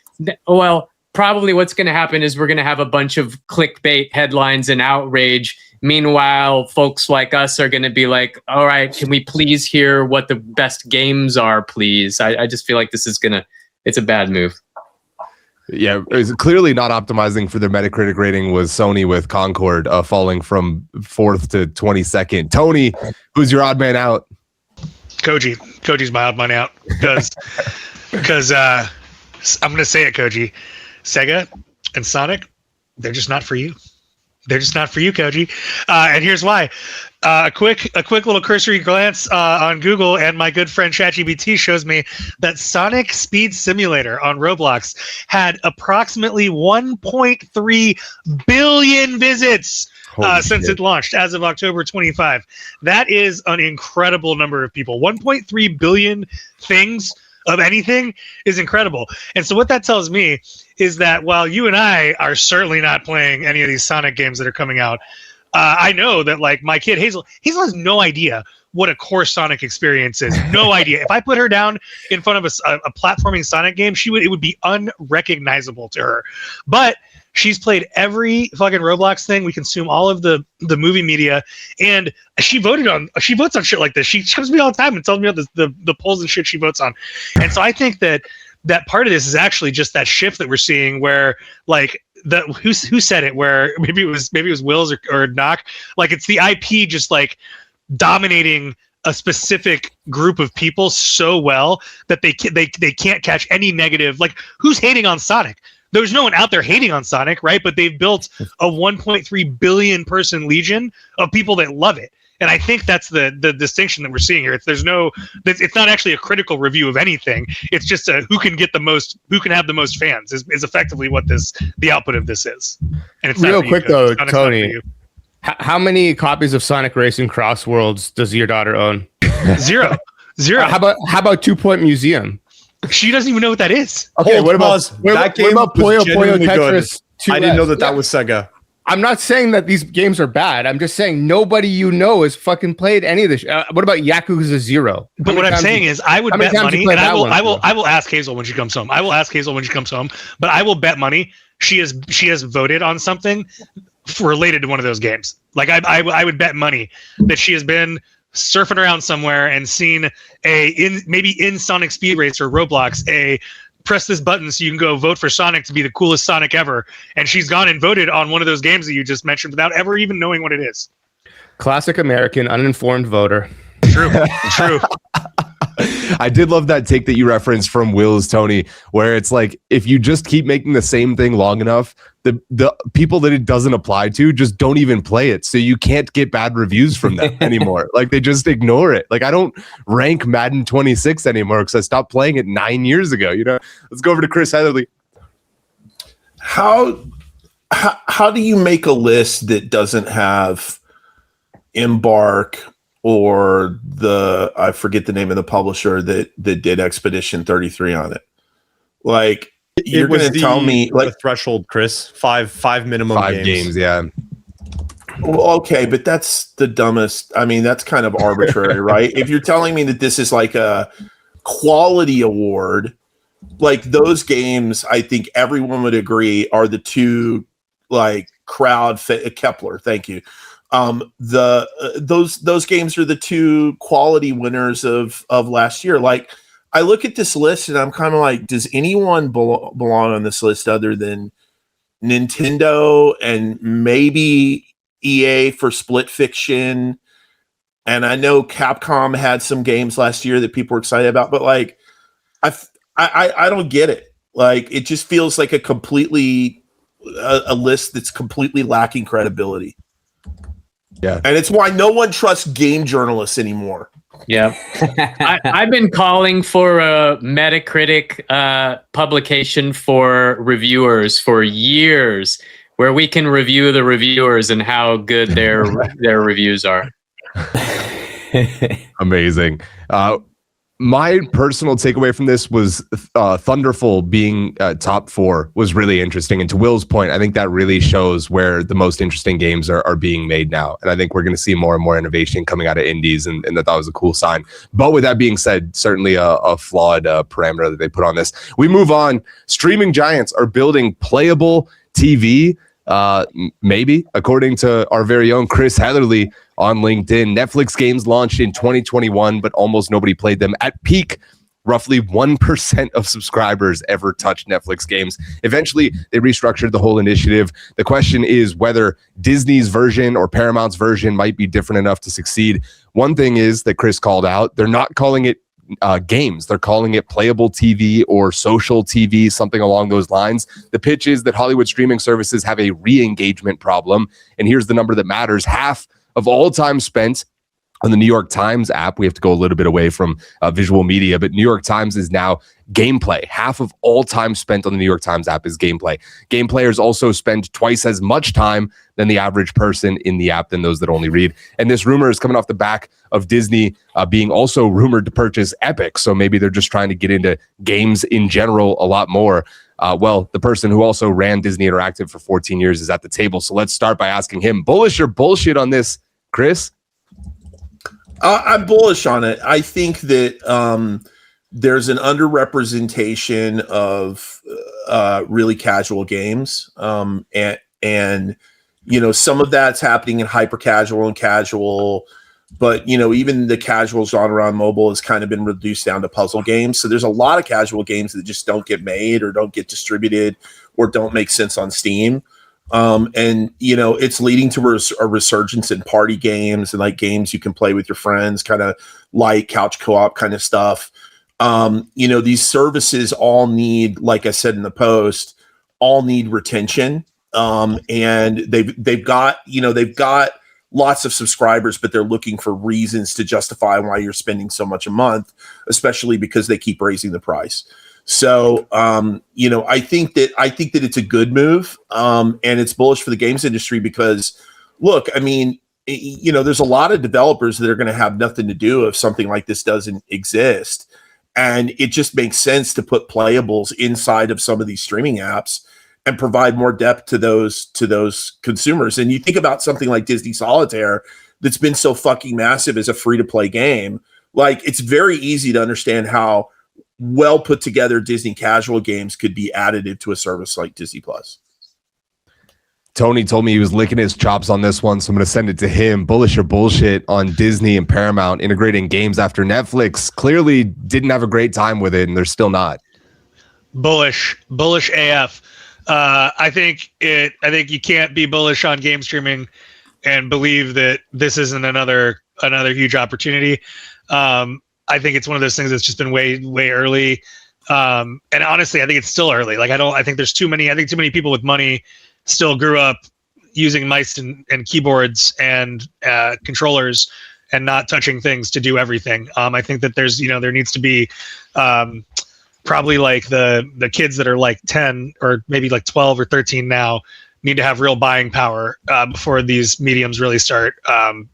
well, probably what's going to happen is we're going to have a bunch of clickbait headlines and outrage. Meanwhile, folks like us are going to be like, all right, can we please hear what the best games are, please? I just feel like this is it's a bad move. Yeah, it's clearly not optimizing for their Metacritic rating was Sony with Concord falling from 4th to 22nd. Tony, who's your odd man out? Kohji. Koji's my odd man out because I'm going to say it, Kohji. Sega and Sonic, they're just not for you. They're just not for you, Kohji. And here's why. A quick little cursory glance on Google and my good friend ChatGPT shows me that Sonic Speed Simulator on Roblox had approximately 1.3 billion visits since it launched as of October 25. That is an incredible number of people. 1.3 billion things of anything is incredible. And so what that tells me is that while you and I are certainly not playing any of these Sonic games that are coming out, I know that like my kid Hazel has no idea what a core Sonic experience is. No idea. If I put her down in front of a platforming Sonic game, it would be unrecognizable to her. But she's played every fucking Roblox thing. We consume all of the movie media, and she votes on shit like this. She comes to me all the time and tells me about the polls and shit she votes on. And so I think that part of this is actually just that shift that we're seeing where like who said it, where maybe it was Wills or Gnoc, like it's the IP just like dominating a specific group of people so well that they can't catch any negative. Like, who's hating on Sonic? There's no one out there hating on Sonic, right? But they've built a 1.3 billion person legion of people that love it. And I think that's the distinction that we're seeing here. It's not actually a critical review of anything. It's just who can have the most fans is effectively what the output of this is. And it's real quick though, Tony. How many copies of Sonic Racing Cross Worlds does your daughter own? Zero. How about 2 Point Museum? She doesn't even know what that is. Okay, what about Puyo Puyo Tetris 2S? I didn't know that was Sega. I'm not saying that these games are bad. I'm just saying nobody has fucking played any of this. What about Yakuza 0? But what I'm saying is, I would bet money, and I will ask Hazel when she comes home. But I will bet money she has voted on something related to one of those games. Like I would bet money that she has been surfing around somewhere and seen maybe in Sonic Speed Racer or Roblox press this button so you can go vote for Sonic to be the coolest Sonic ever, and she's gone and voted on one of those games that you just mentioned without ever even knowing what it is. Classic American uninformed voter. True. I did love that take that you referenced from Will's, Tony, where it's like, if you just keep making the same thing long enough, the people that it doesn't apply to just don't even play it. So you can't get bad reviews from them anymore. Like, they just ignore it. Like, I don't rank Madden 26 anymore because I stopped playing it 9 years ago. Let's go over to Chris Heatherley. How do you make a list that doesn't have Embark or I forget the name of the publisher that did Expedition 33 on it? Like, you're going to tell me like the threshold, Chris, five minimum games. Yeah. Well, okay, but that's the dumbest. I mean, that's kind of arbitrary, right? If you're telling me that this is like a quality award, like those games, I think everyone would agree are the two, like Kepler. Thank you. Those games are the two quality winners of last year. Like, I look at this list and I'm kind of like, does anyone belong on this list other than Nintendo and maybe EA for Split Fiction? And I know Capcom had some games last year that people were excited about, but like, I don't get it. Like, it just feels like a list that's completely lacking credibility. Yeah. And it's why no one trusts game journalists anymore. Yeah. I've been calling for a Metacritic publication for reviewers for years, where we can review the reviewers and how good their reviews are. Amazing. My personal takeaway from this was Thunderful being top 4 was really interesting. And to Will's point, I think that really shows where the most interesting games are being made now. And I think we're going to see more and more innovation coming out of indies, and that was a cool sign. But with that being said, certainly a flawed parameter that they put on this. We move on. Streaming giants are building Playable TV. Maybe, according to our very own Chris Heatherley on LinkedIn. Netflix games launched in 2021, but almost nobody played them. At peak, roughly 1% of subscribers ever touched Netflix games. Eventually, they restructured the whole initiative. The question is whether Disney's version or Paramount's version might be different enough to succeed. One thing is that Chris called out, they're not calling it games. They're calling it Playable TV or social TV, something along those lines. The pitch is that Hollywood streaming services have a re-engagement problem. And here's the number that matters. Half of all time spent on the New York Times app, we have to go a little bit away from visual media, but New York Times is now gameplay. Half of all time spent on the New York Times app is gameplay. Game players also spend twice as much time than the average person in the app than those that only read. And this rumor is coming off the back of Disney being also rumored to purchase Epic. So maybe they're just trying to get into games in general a lot more. Well, the person who also ran Disney Interactive for 14 years is at the table. So let's start by asking him, bullish or bullshit on this, Chris? I'm bullish on it. I think that there's an underrepresentation of really casual games, and some of that's happening in hyper casual and casual. But even the casual genre on mobile has kind of been reduced down to puzzle games. So there's a lot of casual games that just don't get made or don't get distributed or don't make sense on Steam. And it's leading to a resurgence in party games and like games you can play with your friends, kind of like couch co-op kind of stuff. These services all need, like I said in the post, all need retention. And they've got lots of subscribers, but they're looking for reasons to justify why you're spending so much a month, especially because they keep raising the price. So, I think that it's a good move, and it's bullish for the games industry because, look, I mean, there's a lot of developers that are going to have nothing to do if something like this doesn't exist, and it just makes sense to put playables inside of some of these streaming apps and provide more depth to those consumers. And you think about something like Disney Solitaire that's been so fucking massive as a free-to-play game, like it's very easy to understand how well put together Disney casual games could be additive to a service like Disney Plus. Tony told me he was licking his chops on this one, so I'm going to send it to him. Bullish or bullshit on Disney and Paramount integrating games after Netflix clearly didn't have a great time with it, and they're still not. Bullish AF. I think you can't be bullish on game streaming and believe that this isn't another huge opportunity. I think it's one of those things that's just been way early. And honestly, I think it's still early. Like I think there's too many people with money still grew up using mice and keyboards and controllers and not touching things to do everything. I think that there's, there needs to be probably like the kids that are like 10 or maybe like 12 or 13 now need to have real buying power before these mediums really start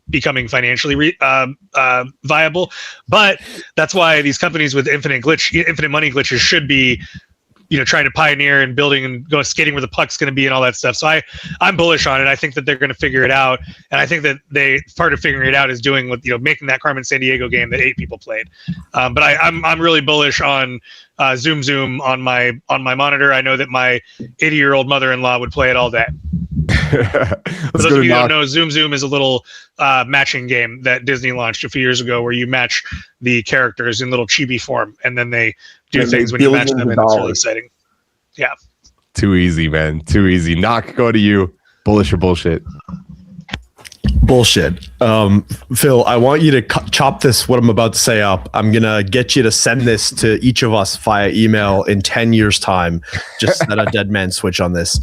becoming financially viable. But that's why these companies with infinite money glitches should be, trying to pioneer and building and go skating where the puck's going to be and all that stuff. So I'm bullish on it. I think that they're going to figure it out. And I think that part of figuring it out is doing what, making that Carmen Sandiego game that 8 people played. But I'm really bullish on Zoom Zoom on my monitor. I know that my 80-year-old mother-in-law would play it all day. For those of you who don't know, Zoom Zoom is a little matching game that Disney launched a few years ago where you match the characters in little chibi form, and then they do things when you match them, and it's really exciting. Yeah. Too easy, man. Too easy. Gnoc, go to you. Bullish or bullshit? Bullshit. Phil, I want you to chop this, what I'm about to say, up. I'm going to get you to send this to each of us via email in 10 years' time. Just set a dead man switch on this.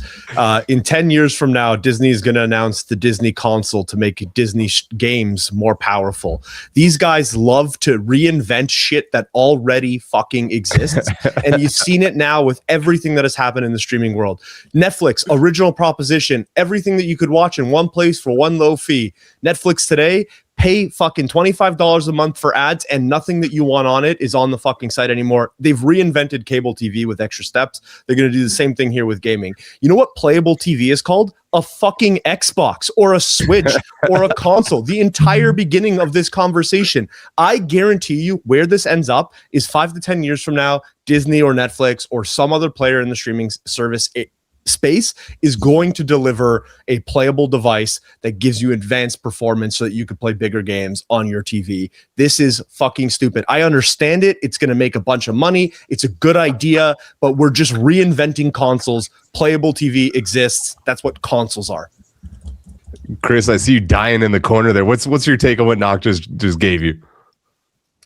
In 10 years from now, Disney is going to announce the Disney console to make Disney games more powerful. These guys love to reinvent shit that already fucking exists. And you've seen it now with everything that has happened in the streaming world. Netflix, original proposition, everything that you could watch in one place for one low fee. Netflix today, pay fucking $25 a month for ads and nothing that you want on it is on the fucking site anymore. They've reinvented cable TV with extra steps. They're going to do the same thing here with gaming. You know what Playable TV is called? A fucking Xbox or a Switch or a console. The entire beginning of this conversation. I guarantee you where this ends up is 5 to 10 years from now, Disney or Netflix or some other player in the streaming service space is going to deliver a playable device that gives you advanced performance so that you can play bigger games on your TV. This is fucking stupid. I understand it. It's going to make a bunch of money. It's a good idea, but we're just reinventing consoles. Playable TV exists. That's what consoles are. Chris, I see you dying in the corner there. What's your take on what Gnoc just gave you?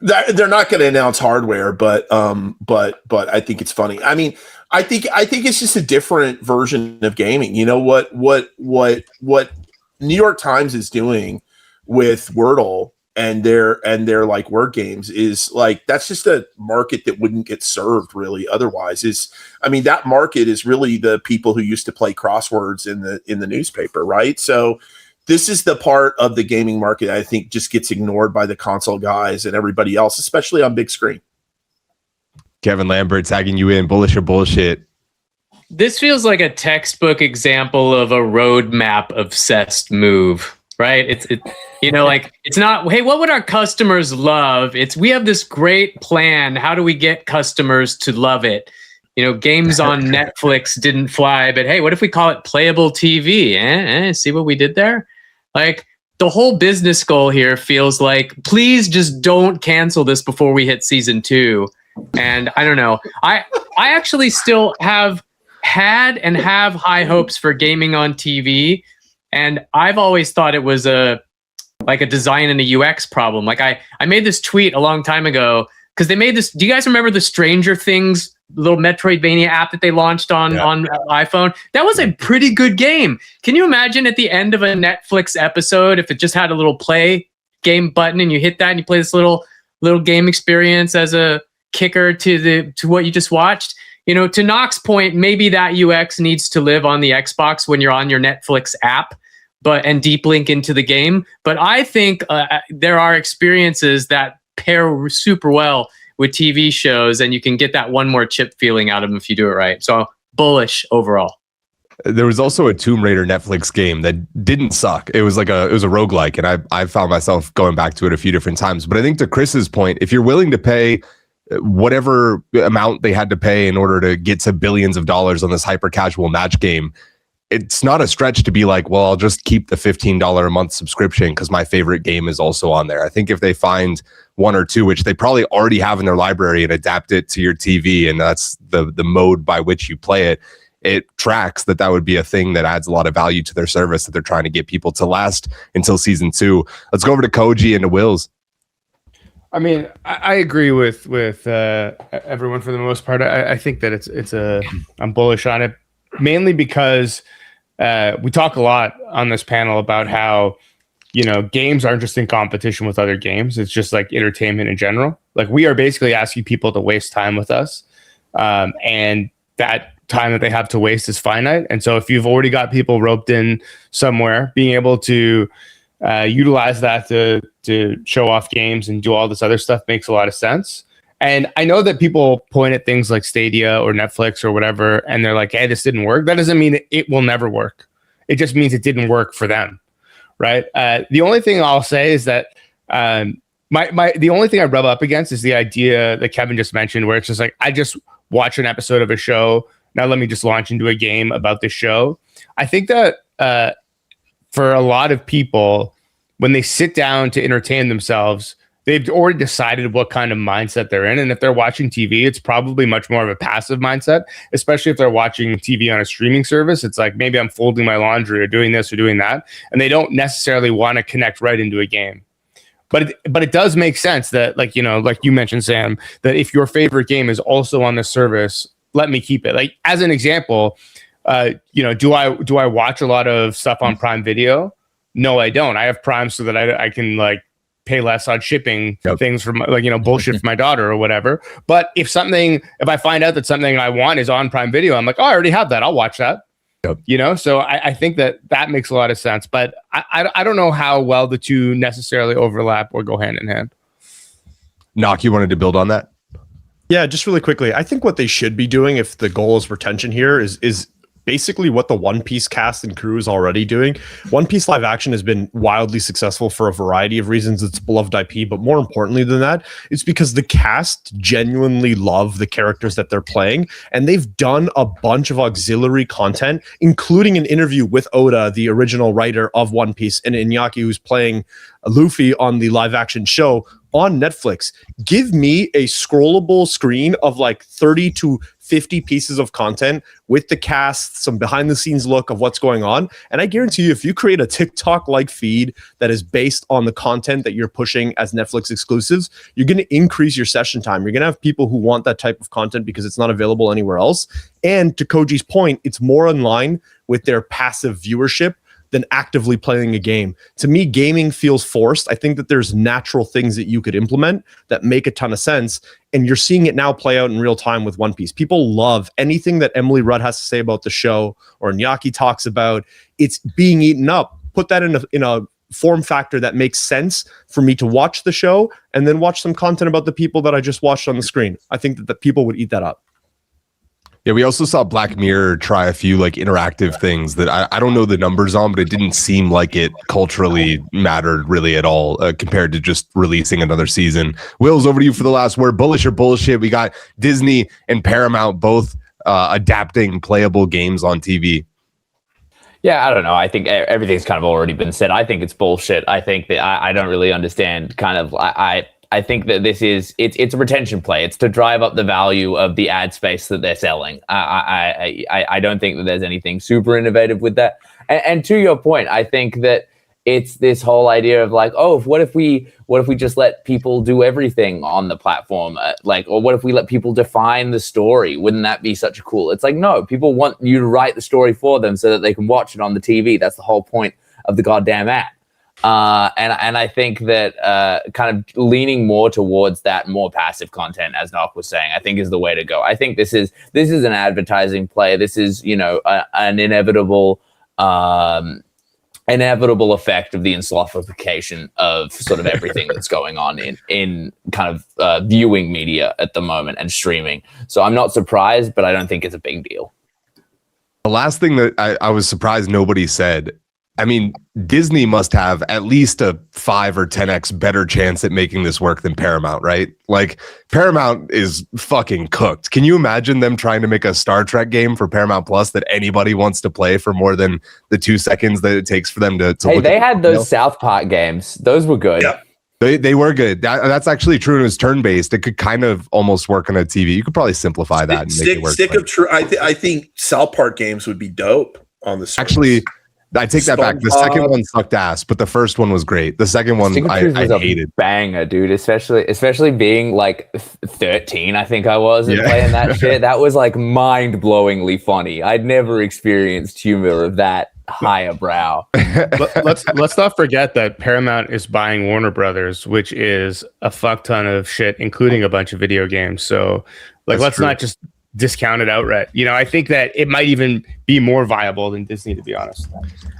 They're not going to announce hardware, but I think it's funny. I mean, I think it's just a different version of gaming. You know what New York Times is doing with Wordle and their like word games is like, that's just a market that wouldn't get served really otherwise. That market is really the people who used to play crosswords in the newspaper, right? So this is the part of the gaming market I think just gets ignored by the console guys and everybody else, especially on big screen. Kevin Lambert tagging you in. Bullish or bullshit? This feels like a textbook example of a roadmap obsessed move, right? It's not, hey, what would our customers love? It's, we have this great plan. How do we get customers to love it? Games on Netflix didn't fly, but hey, what if we call it Playable TV? See what we did there? Like, the whole business goal here feels like, please just don't cancel this before we hit season 2. And I don't know. I actually still have had and have high hopes for gaming on TV. And I've always thought it was a design and a UX problem. Like I made this tweet a long time ago because they made this. Do you guys remember the Stranger Things little Metroidvania app that they launched on iPhone? That was a pretty good game. Can you imagine at the end of a Netflix episode if it just had a little play game button and you hit that and you play this little game experience as a kicker to what you just watched? You know, to Gnoc's point, maybe that UX needs to live on the Xbox when you're on your Netflix app, and deep link into the game. But I think there are experiences that pair super well with TV shows, and you can get that one more chip feeling out of them if you do it right. So bullish overall. There was also a Tomb Raider Netflix game that didn't suck. It was a roguelike, and I found myself going back to it a few different times. But I think to Chris's point, if you're willing to pay whatever amount they had to pay in order to get to billions of dollars on this hyper casual match game, it's not a stretch to be like, well, I'll just keep the $15 a month subscription because my favorite game is also on there. I think if they find one or two, which they probably already have in their library, and adapt it to your TV, and that's the mode by which you play it, it tracks that would be a thing that adds a lot of value to their service that they're trying to get people to last until season 2. Let's go over to Kohji and to Wills. I mean, I agree with everyone for the most part. I think that I'm bullish on it, mainly because we talk a lot on this panel about how, you know, games aren't just in competition with other games. It's just like entertainment in general. Like, we are basically asking people to waste time with us, and that time that they have to waste is finite. And so if you've already got people roped in somewhere, being able to utilize that to show off games and do all this other stuff makes a lot of sense. And I know that people point at things like Stadia or Netflix or whatever, and they're like, hey, this didn't work. That doesn't mean it will never work. It just means it didn't work for them, right? The only thing I'll say is that the only thing I rub up against is the idea that Kevin just mentioned, where it's just like, I just watch an episode of a show. Now let me just launch into a game about this show. I think that for a lot of people, when they sit down to entertain themselves, they've already decided what kind of mindset they're in. And if they're watching TV, it's probably much more of a passive mindset, especially if they're watching TV on a streaming service. It's like, maybe I'm folding my laundry or doing this or doing that. And they don't necessarily want to connect right into a game. But it does make sense that, like, you know, like you mentioned, Sam, that if your favorite game is also on the service, let me keep it. Like, as an example, you know, do I watch a lot of stuff on Prime Video? No, I don't. I have Prime so that I can like pay less on shipping things from, like, you know, bullshit for my daughter or whatever. But if I find out that something I want is on Prime Video, I'm like, oh, I already have that. I'll watch that. Yep. You know, so I think that makes a lot of sense. But I don't know how well the two necessarily overlap or go hand in hand. Gnoc, you wanted to build on that? Yeah, just really quickly. I think what they should be doing, if the goal is retention here, is basically what the One Piece cast and crew is already doing. One Piece live action has been wildly successful for a variety of reasons. It's beloved IP, but more importantly than that, it's because the cast genuinely love the characters that they're playing, and they've done a bunch of auxiliary content, including an interview with Oda, the original writer of One Piece, and Iñaki, who's playing Luffy on the live action show on Netflix. Give me a scrollable screen of like 30 to 50 pieces of content with the cast, some behind the scenes look of what's going on. And I guarantee you, if you create a TikTok like feed that is based on the content that you're pushing as Netflix exclusives, you're going to increase your session time. You're going to have people who want that type of content because it's not available anywhere else. And to Koji's point, it's more in line with their passive viewership than actively playing a game. To me, gaming feels forced. I think that there's natural things that you could implement that make a ton of sense. And you're seeing it now play out in real time with One Piece. People love anything that Emily Rudd has to say about the show or Iñaki talks about. It's being eaten up. Put that in a form factor that makes sense for me to watch the show and then watch some content about the people that I just watched on the screen. I think that the people would eat that up. Yeah, we also saw Black Mirror try a few like interactive things that I don't know the numbers on, but it didn't seem like it culturally mattered really at all compared to just releasing another season. Wills, over to you for the last word. Bullish or bullshit? We got Disney and Paramount both adapting playable games on TV. Yeah, I don't know. I think everything's kind of already been said. I think it's bullshit. I think that I don't really understand kind of I think that this is it's a retention play. It's to drive up the value of the ad space that they're selling. I don't think that there's anything super innovative with that. And to your point, I think that it's this whole idea of like, oh, what if we just let people do everything on the platform? Or what if we let people define the story? Wouldn't that be such a cool? It's like, no, people want you to write the story for them so that they can watch it on the TV. That's the whole point of the goddamn ad. And I think that kind of leaning more towards that more passive content, as Gnoc was saying, I think is the way to go. I think this is an advertising play. This is, an inevitable effect of the enslothification of sort of everything that's going on in kind of viewing media at the moment and streaming. So I'm not surprised, but I don't think it's a big deal. The last thing that I was surprised nobody said, I mean, Disney must have at least a 5 or 10x better chance at making this work than Paramount, right? Like, Paramount is fucking cooked. Can you imagine them trying to make a Star Trek game for Paramount Plus that anybody wants to play for more than the 2 seconds that it takes for them to hey, look they at had those South Park games. Those were good. Yeah. They were good. That's actually true. It was turn-based. It could kind of almost work on a TV. You could probably simplify that and make it work. I think South Park games would be dope on the service. Actually, I take that back. The second one sucked ass, but the first one was great. The second one I hated. Banger, dude. Especially being like 13, I think I was, and playing that shit. That was like mind-blowingly funny. I'd never experienced humor of that higher brow. Let's not forget that Paramount is buying Warner Brothers, which is a fuck ton of shit, including a bunch of video games. So let's not just discount it outright. I think that it might even be more viable than Disney, to be honest.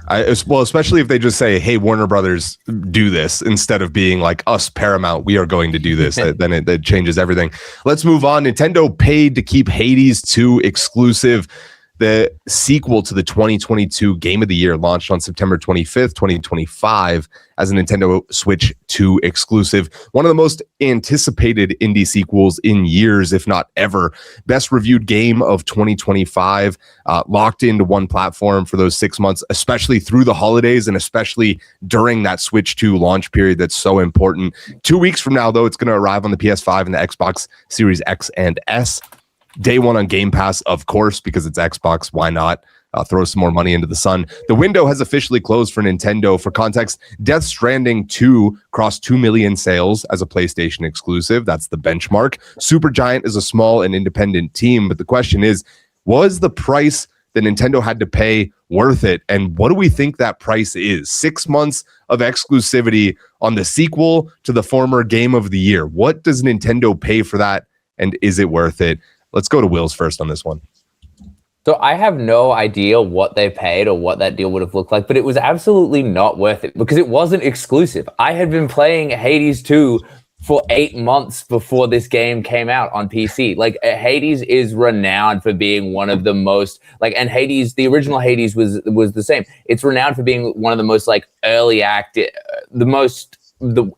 Especially if they just say, hey, Warner Brothers, do this, instead of being like, us, Paramount, we are going to do this. Then it changes everything. Let's move on. Nintendo paid to keep Hades 2 exclusive. The sequel to the 2022 Game of the Year launched on September 25th, 2025 as a Nintendo Switch 2 exclusive. One of the most anticipated indie sequels in years, if not ever. Best reviewed game of 2025, locked into one platform for those 6 months, especially through the holidays and especially during that Switch 2 launch period that's so important. 2 weeks from now, though, it's going to arrive on the PS5 and the Xbox Series X and S. Day one on Game Pass, of course, because it's Xbox. Why not? Throw some more money into the sun. The window has officially closed for Nintendo. For context, Death Stranding 2 crossed 2 million sales as a PlayStation exclusive. That's the benchmark. Supergiant is a small and independent team, but the question is, was the price that Nintendo had to pay worth it? And what do we think that price is? 6 months of exclusivity on the sequel to the former Game of the Year. What does Nintendo pay for that? And is it worth it? Let's go to Will's first on this one. So I have no idea what they paid or what that deal would have looked like, but it was absolutely not worth it because it wasn't exclusive. I had been playing Hades 2 for 8 months before this game came out on PC. Like, Hades is renowned for being one of the most and Hades, the original Hades was the same. It's renowned for being one of the most early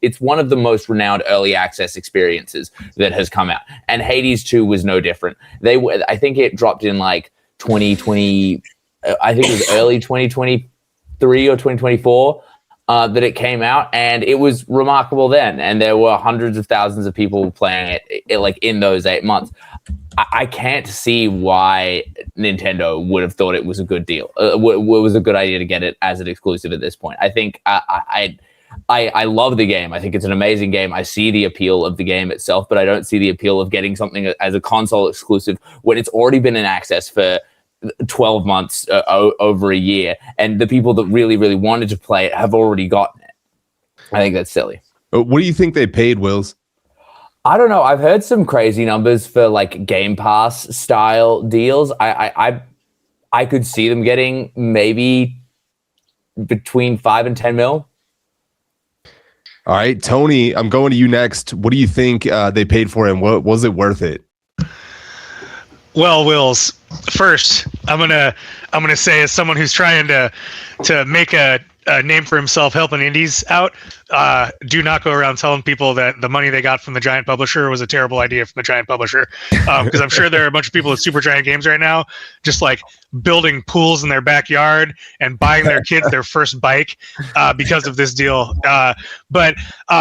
it's one of the most renowned early access experiences that has come out, and Hades 2 was no different. I think it dropped in 2020. I think it was early 2023 or 2024 that it came out, and it was remarkable then. And there were hundreds of thousands of people playing it in those 8 months. I can't see why Nintendo would have thought it was a good deal. Was a good idea to get it as an exclusive at this point. I think I love the game. I think it's an amazing game. I see the appeal of the game itself, but I don't see the appeal of getting something as a console exclusive when it's already been in access for 12 months, over a year, and the people that really, really wanted to play it have already gotten it. I think that's silly. What do you think they paid, Wills? I don't know. I've heard some crazy numbers for Game Pass style deals. I could see them getting maybe between 5 and 10 mil. All right, Tony, I'm going to you next. What do you think they paid for it, and was it worth it? Well, Wills, first, I'm gonna say, as someone who's trying to make a name for himself helping indies out, do not go around telling people that the money they got from the giant publisher was a terrible idea from the giant publisher, because I'm sure there are a bunch of people at Super Giant Games right now just like building pools in their backyard and buying their kids their first bike because of this deal. But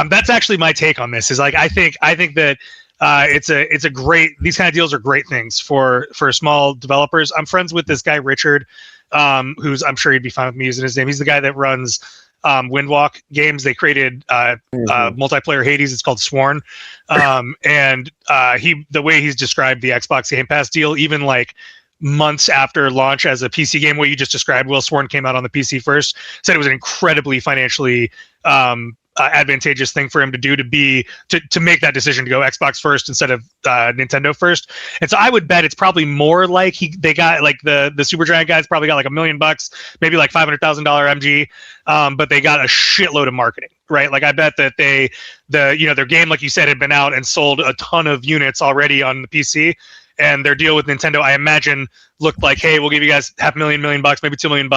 that's actually my take on this. Is like I think that. It's a great. These kind of deals are great things for small developers. I'm friends with this guy Richard, who's, I'm sure he'd be fine with me using his name. He's the guy that runs Windwalk Games. They created multiplayer Hades. It's called Sworn, and the way he's described the Xbox Game Pass deal, even like months after launch as a PC game, what you just described, Will, Sworn came out on the PC first, said it was an incredibly financially advantageous thing for him to do, to make that decision to go Xbox first instead of Nintendo first. And so I would bet it's probably more like they got like the Supergiant guys probably got like $1 million, maybe like $500,000 MG, but they got a shitload of marketing, right? Like I bet that their game, like you said, had been out and sold a ton of units already on the PC. And their deal with Nintendo, I imagine, looked like, hey, we'll give you guys $500,000, $1 million, maybe $2 million,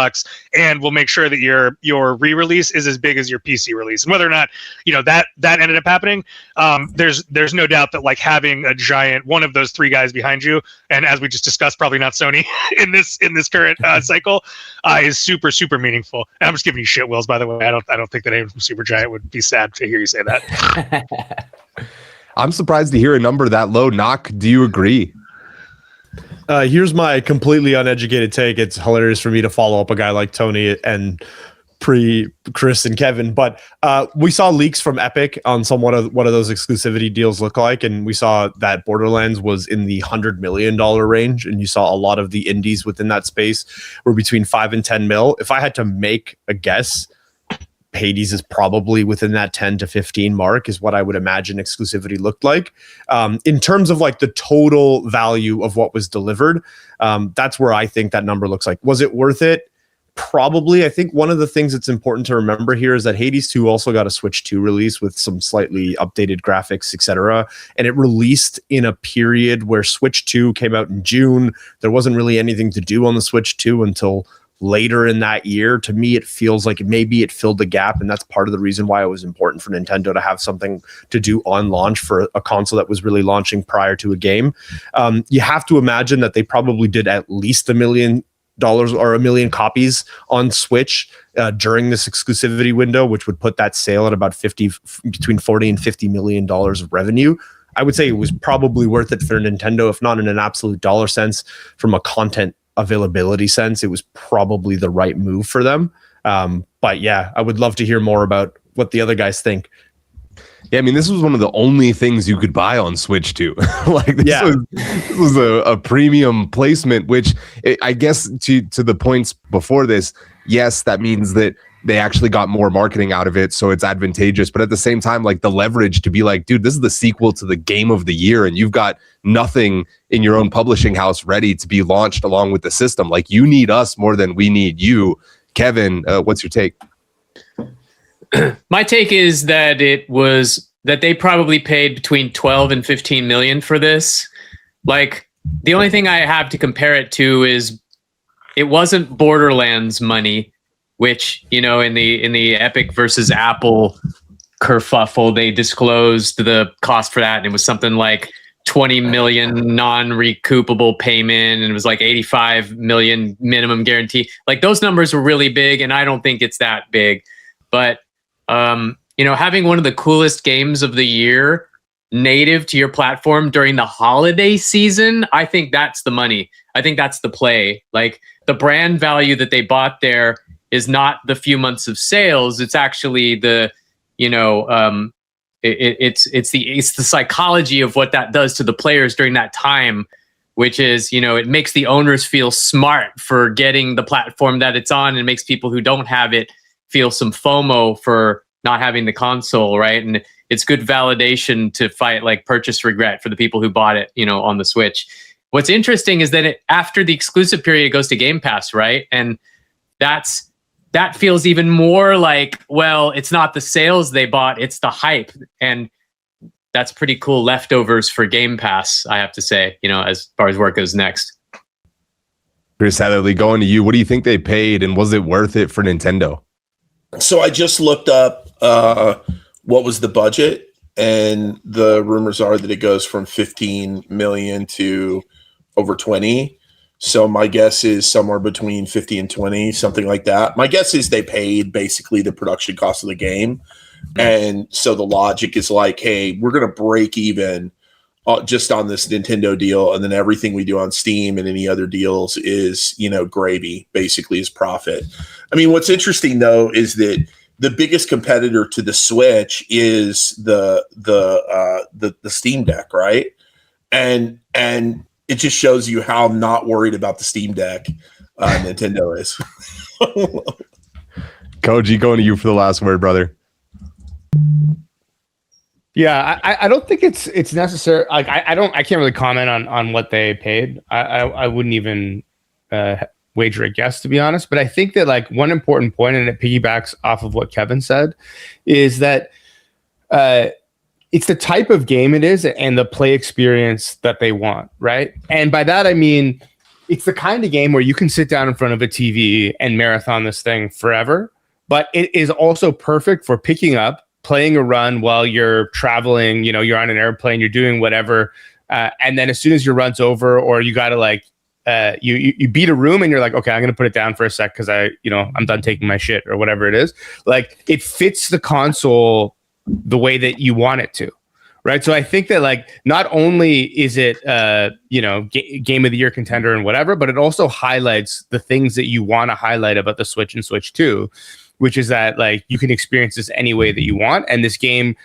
and we'll make sure that your re-release is as big as your PC release. And whether or not that ended up happening, there's no doubt that like having a giant one of those three guys behind you, and as we just discussed, probably not Sony in this current cycle, is super, super meaningful. And I'm just giving you shit, Wills, by the way. I don't think that anyone from Supergiant would be sad to hear you say that. I'm surprised to hear a number that low. Gnoc, do you agree? Here's my completely uneducated take. It's hilarious for me to follow up a guy like Tony and Chris and Kevin, but we saw leaks from Epic on what of those exclusivity deals look like, and we saw that Borderlands was in the $100 million range, and you saw a lot of the indies within that space were between 5 and 10 mil. If I had to make a guess, Hades is probably within that 10 to 15 mark is what I would imagine exclusivity looked like. In terms of like the total value of what was delivered, that's where I think that number looks like. Was it worth it? Probably. I think one of the things that's important to remember here is that Hades 2 also got a Switch 2 release with some slightly updated graphics, etc. And it released in a period where Switch 2 came out in June. There wasn't really anything to do on the Switch 2 until later in that year. To me, it feels like maybe it filled the gap, and that's part of the reason why it was important for Nintendo to have something to do on launch for a console that was really launching prior to a game. You have to imagine that they probably did at least $1 million or 1 million copies on Switch during this exclusivity window, which would put that sale at about between $40 and $50 million of revenue. I would say it was probably worth it for Nintendo, if not in an absolute dollar sense. From a content availability sense, it was probably the right move for them. But yeah, I would love to hear more about what the other guys think. Yeah, I mean, this was one of the only things you could buy on Switch 2. Like this was a premium placement, which I guess to the points before this, yes, that means that they actually got more marketing out of it, so it's advantageous. But at the same time, like the leverage to be like, dude, this is the sequel to the game of the year, and you've got nothing in your own publishing house ready to be launched along with the system. Like, you need us more than we need you. Kevin, what's your take? My take is that they probably paid between 12 and 15 million for this. Like, the only thing I have to compare it to is it wasn't Borderlands money, which, in the Epic versus Apple kerfuffle, they disclosed the cost for that, and it was something like 20 million non-recoupable payment, and it was like 85 million minimum guarantee. Like, those numbers were really big, and I don't think it's that big. But having one of the coolest games of the year native to your platform during the holiday season, I think that's the money. I think that's the play. Like, the brand value that they bought there is not the few months of sales. It's actually the psychology of what that does to the players during that time, which is, it makes the owners feel smart for getting the platform that it's on, and makes people who don't have it feel some FOMO for not having the console, right? And it's good validation to fight like purchase regret for the people who bought it, on the Switch. What's interesting is that after the exclusive period, it goes to Game Pass, right? And that feels even more like, well, it's not the sales they bought, it's the hype. And that's pretty cool leftovers for Game Pass, I have to say, as far as work goes next. Chris Heatherley, going to you. What do you think they paid, and was it worth it for Nintendo? So I just looked up what was the budget, and the rumors are that it goes from 15 million to over 20. So my guess is somewhere between 50 and 20, something like that. My guess is they paid basically the production cost of the game. And so the logic is like, hey, we're going to break even just on this Nintendo deal, and then everything we do on Steam and any other deals is, gravy, basically, is profit. I mean, what's interesting though is that the biggest competitor to the Switch is the Steam Deck, right? And it just shows you how not worried about the Steam Deck Nintendo is. Kohji, going to you for the last word, brother. Yeah, I don't think it's necessary. Like I can't really comment on what they paid. I wouldn't even wager a guess, to be honest. But I think that like one important point, and it piggybacks off of what Kevin said, is that it's the type of game it is and the play experience that they want, right? And by that I mean it's the kind of game where you can sit down in front of a TV and marathon this thing forever. But it is also perfect for picking up, playing a run while you're traveling, you're on an airplane, you're doing whatever. And then as soon as your run's over, or you got to you beat a room and you're like, okay, I'm going to put it down for a sec because I'm done taking my shit or whatever it is. Like it fits the console the way that you want it to. Right. So I think that like not only is it, game of the year contender and whatever, but it also highlights the things that you want to highlight about the Switch and Switch 2, which is that like you can experience this any way that you want. And this game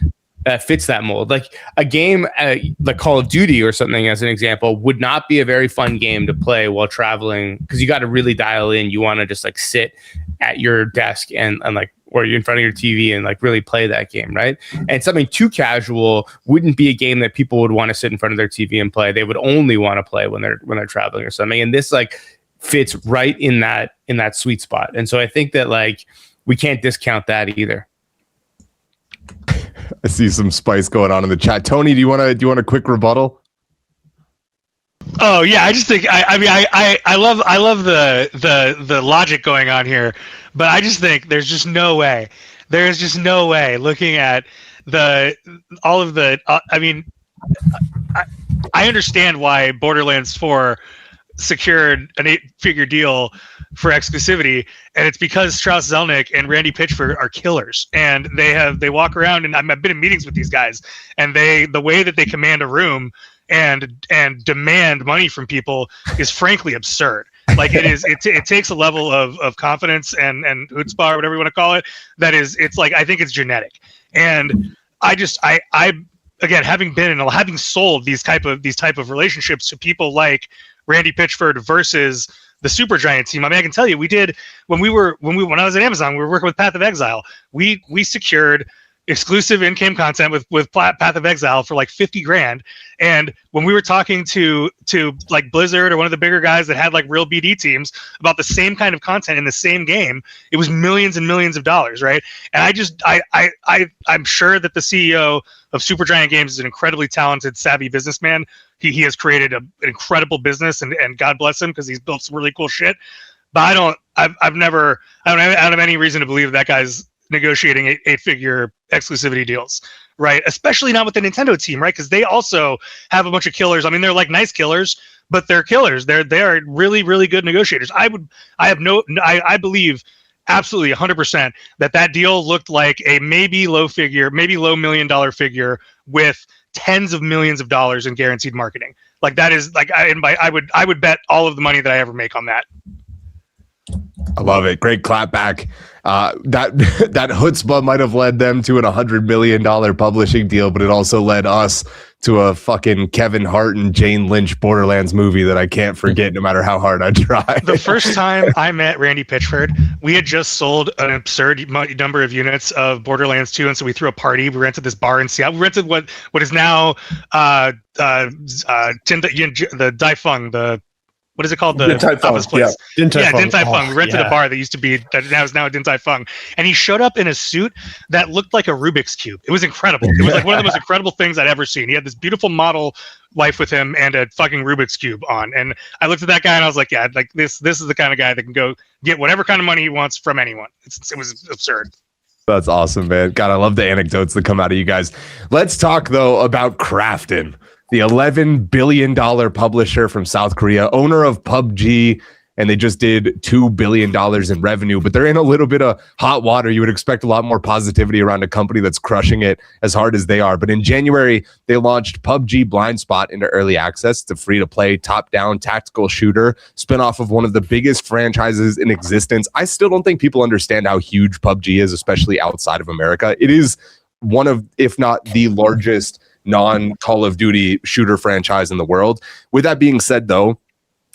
fits that mold. Like a game like Call of Duty or something, as an example, would not be a very fun game to play while traveling because you got to really dial in. You want to just like sit at your desk and like, or you're in front of your TV and like really play that game, right? And something too casual wouldn't be a game that people would want to sit in front of their TV and play. They would only want to play when they're traveling or something. And this like fits right in that sweet spot. And so I think that like we can't discount that either. I see some spice going on in the chat. Tony, do you want a quick rebuttal? Oh yeah, I just think I love the logic going on here, but I just think there's just no way. There's just no way looking at all of the. I understand why Borderlands 4 secured an 8-figure deal for exclusivity, and it's because Strauss Zelnick and Randy Pitchford are killers, and they walk around, and I've been in meetings with these guys, and the way that they command a room and demand money from people is frankly absurd. Like it takes a level of confidence and chutzpah or whatever you want to call it it's like I think it's genetic. And I again, having sold these type of relationships to people like Randy Pitchford versus the Supergiant team. I mean, I can tell you, we did when I was at Amazon, we were working with Path of Exile. We secured exclusive in-game content with Path of Exile for like 50 grand. And when we were talking to like Blizzard or one of the bigger guys that had like real BD teams about the same kind of content in the same game, it was millions and millions of dollars, right? And I'm sure that the CEO of Supergiant Games is an incredibly talented, savvy businessman. He has created an incredible business, and God bless him because he's built some really cool shit. But I don't have any reason to believe that guy's negotiating 8-figure exclusivity deals, right? Especially not with the Nintendo team, right? Because they also have a bunch of killers. I mean, they're like nice killers, but they're killers. They are really, really good negotiators. I believe absolutely 100% that deal looked like a maybe low $1 million figure with tens of millions of dollars in guaranteed marketing. Like that is like I would bet all of the money that I ever make on that. I love it. Great clap back. That chutzpah might have led them to an $100 million publishing deal, but it also led us to a fucking Kevin Hart and Jane Lynch Borderlands movie that I can't forget no matter how hard I try. The first time I met Randy Pitchford, we had just sold an absurd number of units of Borderlands 2, and so we threw a party. We rented this bar in Seattle. We rented what is now the Daifeng, what is it called? The Din Tai Fung, office place. Din Tai Fung. Din Tai Fung. We rented yeah. a bar that used to be that now is now a Din Tai Fung, and he showed up in a suit that looked like a Rubik's cube. It was incredible. It was like one of the most incredible things I'd ever seen. He had this beautiful model wife with him and a fucking Rubik's cube on, and I looked at that guy and I was like, yeah, like this is the kind of guy that can go get whatever kind of money he wants from anyone. It was absurd. That's awesome, man. God, I love the anecdotes that come out of you guys. Let's talk, though, about Krafton, the $11 billion publisher from South Korea, owner of PUBG, and they just did $2 billion in revenue, but they're in a little bit of hot water. You would expect a lot more positivity around a company that's crushing it as hard as they are. But in January, they launched PUBG Blind Spot into early access. It's a free-to-play, top-down tactical shooter, spin-off of one of the biggest franchises in existence. I still don't think people understand how huge PUBG is, especially outside of America. It is one of, if not the largest non-Call of Duty shooter franchise in the world. With that being said, though,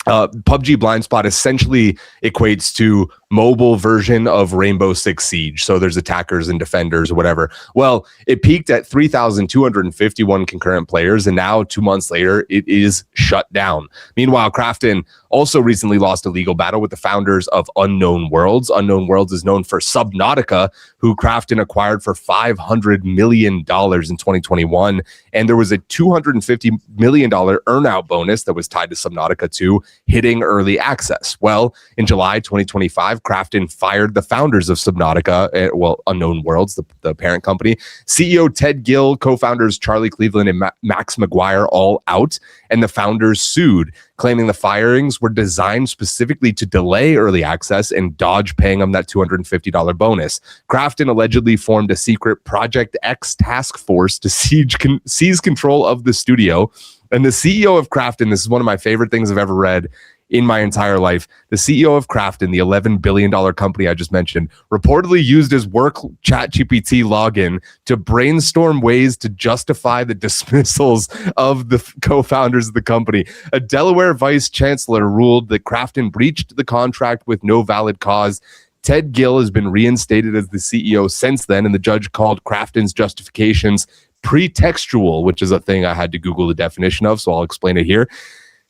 PUBG Blind Spot essentially equates to mobile version of Rainbow Six Siege. So there's attackers and defenders or whatever. Well, it peaked at 3,251 concurrent players, and now 2 months later, it is shut down. Meanwhile, Krafton also recently lost a legal battle with the founders of Unknown Worlds. Unknown Worlds is known for Subnautica, who Krafton acquired for $500 million in 2021. And there was a $250 million earnout bonus that was tied to Subnautica 2 hitting early access. Well, in July 2025, Krafton fired the founders of Subnautica, Unknown Worlds, the parent company, CEO Ted Gill, co-founders Charlie Cleveland and Max McGuire, all out, and the founders sued, claiming the firings were designed specifically to delay early access and dodge paying them that $250 bonus. Krafton allegedly formed a secret Project X task force to seize control of the studio. And the CEO of Krafton, this is one of my favorite things I've ever read in my entire life. The CEO of Krafton, the $11 billion company I just mentioned, reportedly used his work ChatGPT login to brainstorm ways to justify the dismissals of the co-founders of the company. A Delaware vice chancellor ruled that Krafton breached the contract with no valid cause. Ted Gill has been reinstated as the CEO since then, and the judge called Krafton's justifications pretextual, which is a thing I had to Google the definition of, so I'll explain it here.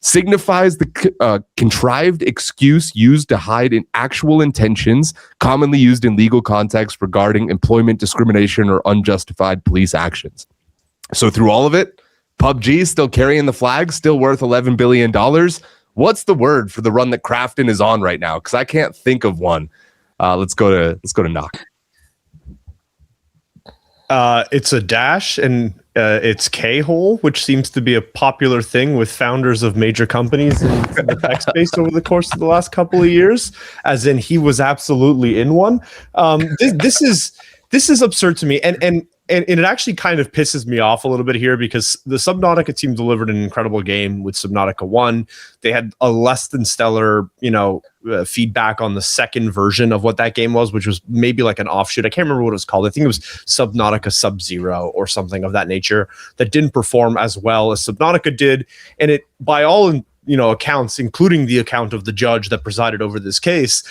Signifies the contrived excuse used to hide in actual intentions, commonly used in legal context regarding employment discrimination or unjustified police actions. So through all of it, PUBG is still carrying the flag, still worth $11 billion. What's the word for the run that Krafton is on right now? Because I can't think of one. Let's go to Gnoc. It's a dash and it's K-hole, which seems to be a popular thing with founders of major companies in the tech space over the course of the last couple of years, as in he was absolutely in one. This is absurd to me. And it actually kind of pisses me off a little bit here because the Subnautica team delivered an incredible game with Subnautica 1. They had a less than stellar, feedback on the second version of what that game was, which was maybe like an offshoot. I can't remember what it was called. I think it was Subnautica Sub-Zero or something of that nature that didn't perform as well as Subnautica did. And it, by all accounts, including the account of the judge that presided over this case,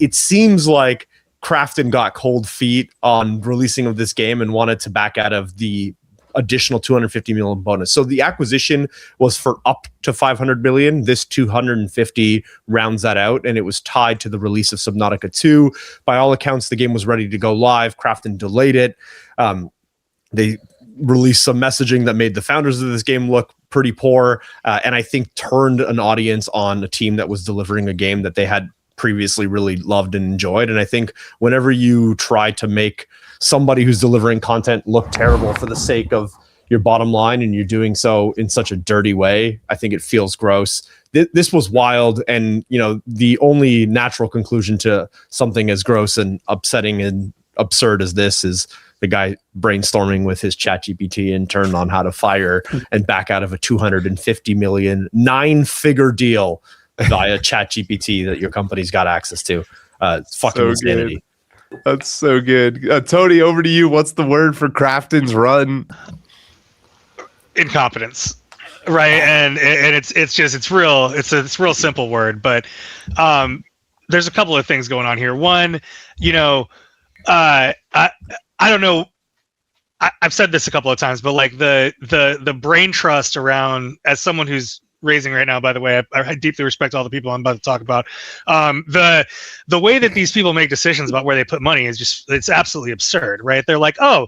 it seems like Krafton got cold feet on releasing of this game and wanted to back out of the additional $250 million bonus. So the acquisition was for up to $500 million. This $250 rounds that out, and it was tied to the release of Subnautica 2. By all accounts, the game was ready to go live. Krafton delayed it. They released some messaging that made the founders of this game look pretty poor, and I think turned an audience on a team that was delivering a game that they had previously really loved and enjoyed. And I think whenever you try to make somebody who's delivering content look terrible for the sake of your bottom line, and you're doing so in such a dirty way, I think it feels gross. This was wild, and the only natural conclusion to something as gross and upsetting and absurd as this is the guy brainstorming with his ChatGPT intern on how to fire and back out of a $250 million 9-figure deal via ChatGPT that your company's got access to. It's fucking So insanity. good. That's so good. Tony, over to you. What's the word for Krafton's run? Incompetence, right? And it's a real simple word, but there's a couple of things going on here. One, I don't know. I've said this a couple of times, but like the brain trust around, as someone who's raising right now, by the way. I deeply respect all the people I'm about to talk about. The way that these people make decisions about where they put money is just, it's absolutely absurd, right? They're like, oh,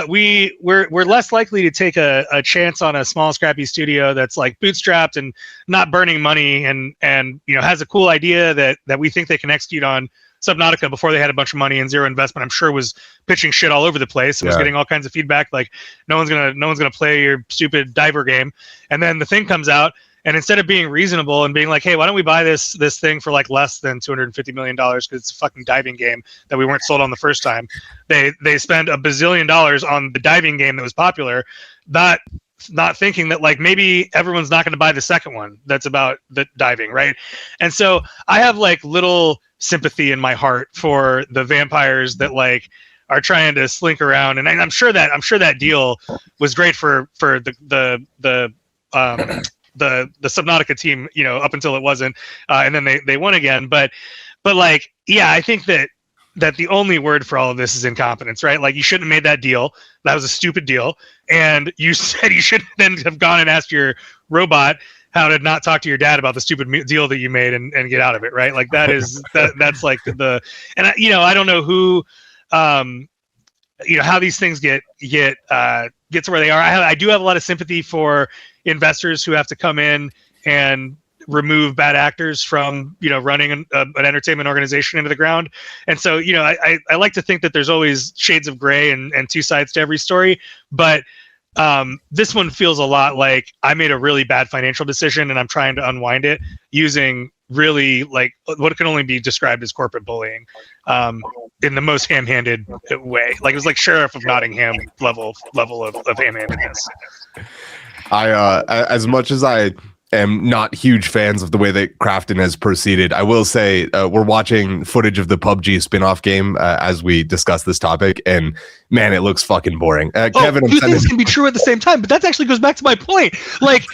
we're less likely to take a chance on a small scrappy studio that's like bootstrapped and not burning money and has a cool idea that we think they can execute on. Subnautica, before they had a bunch of money and zero investment, I'm sure was pitching shit all over the place and was getting all kinds of feedback like no one's gonna play your stupid diver game. And then the thing comes out, and instead of being reasonable and being like, hey, why don't we buy this thing for like less than $250 million because it's a fucking diving game that we weren't sold on the first time, they spend $1 bazillion on the diving game that was popular, not thinking that like maybe everyone's not going to buy the second one that's about the diving, right? And so I have like little sympathy in my heart for the vampires that like are trying to slink around, and I'm sure that deal was great for the Subnautica team, up until it wasn't, and then they won again. But like, yeah, I think that the only word for all of this is incompetence, right? Like, you shouldn't have made that deal. That was a stupid deal. And you said you should then have gone and asked your robot how to not talk to your dad about the stupid deal that you made and get out of it, right? Like that's like and I don't know who, how these things get to where they are. I do have a lot of sympathy for investors who have to come in and remove bad actors from running an entertainment organization into the ground. And so I like to think that there's always shades of gray and two sides to every story, but this one feels a lot like I made a really bad financial decision and I'm trying to unwind it using really like what can only be described as corporate bullying in the most ham-handed way. Like, it was like Sheriff of Nottingham level of ham-handedness. As much as I am not huge fans of the way that Krafton has proceeded, I will say we're watching footage of the PUBG spin-off game as we discuss this topic, and man, it looks fucking boring. Kevin, two things can be true at the same time, but that actually goes back to my point. Like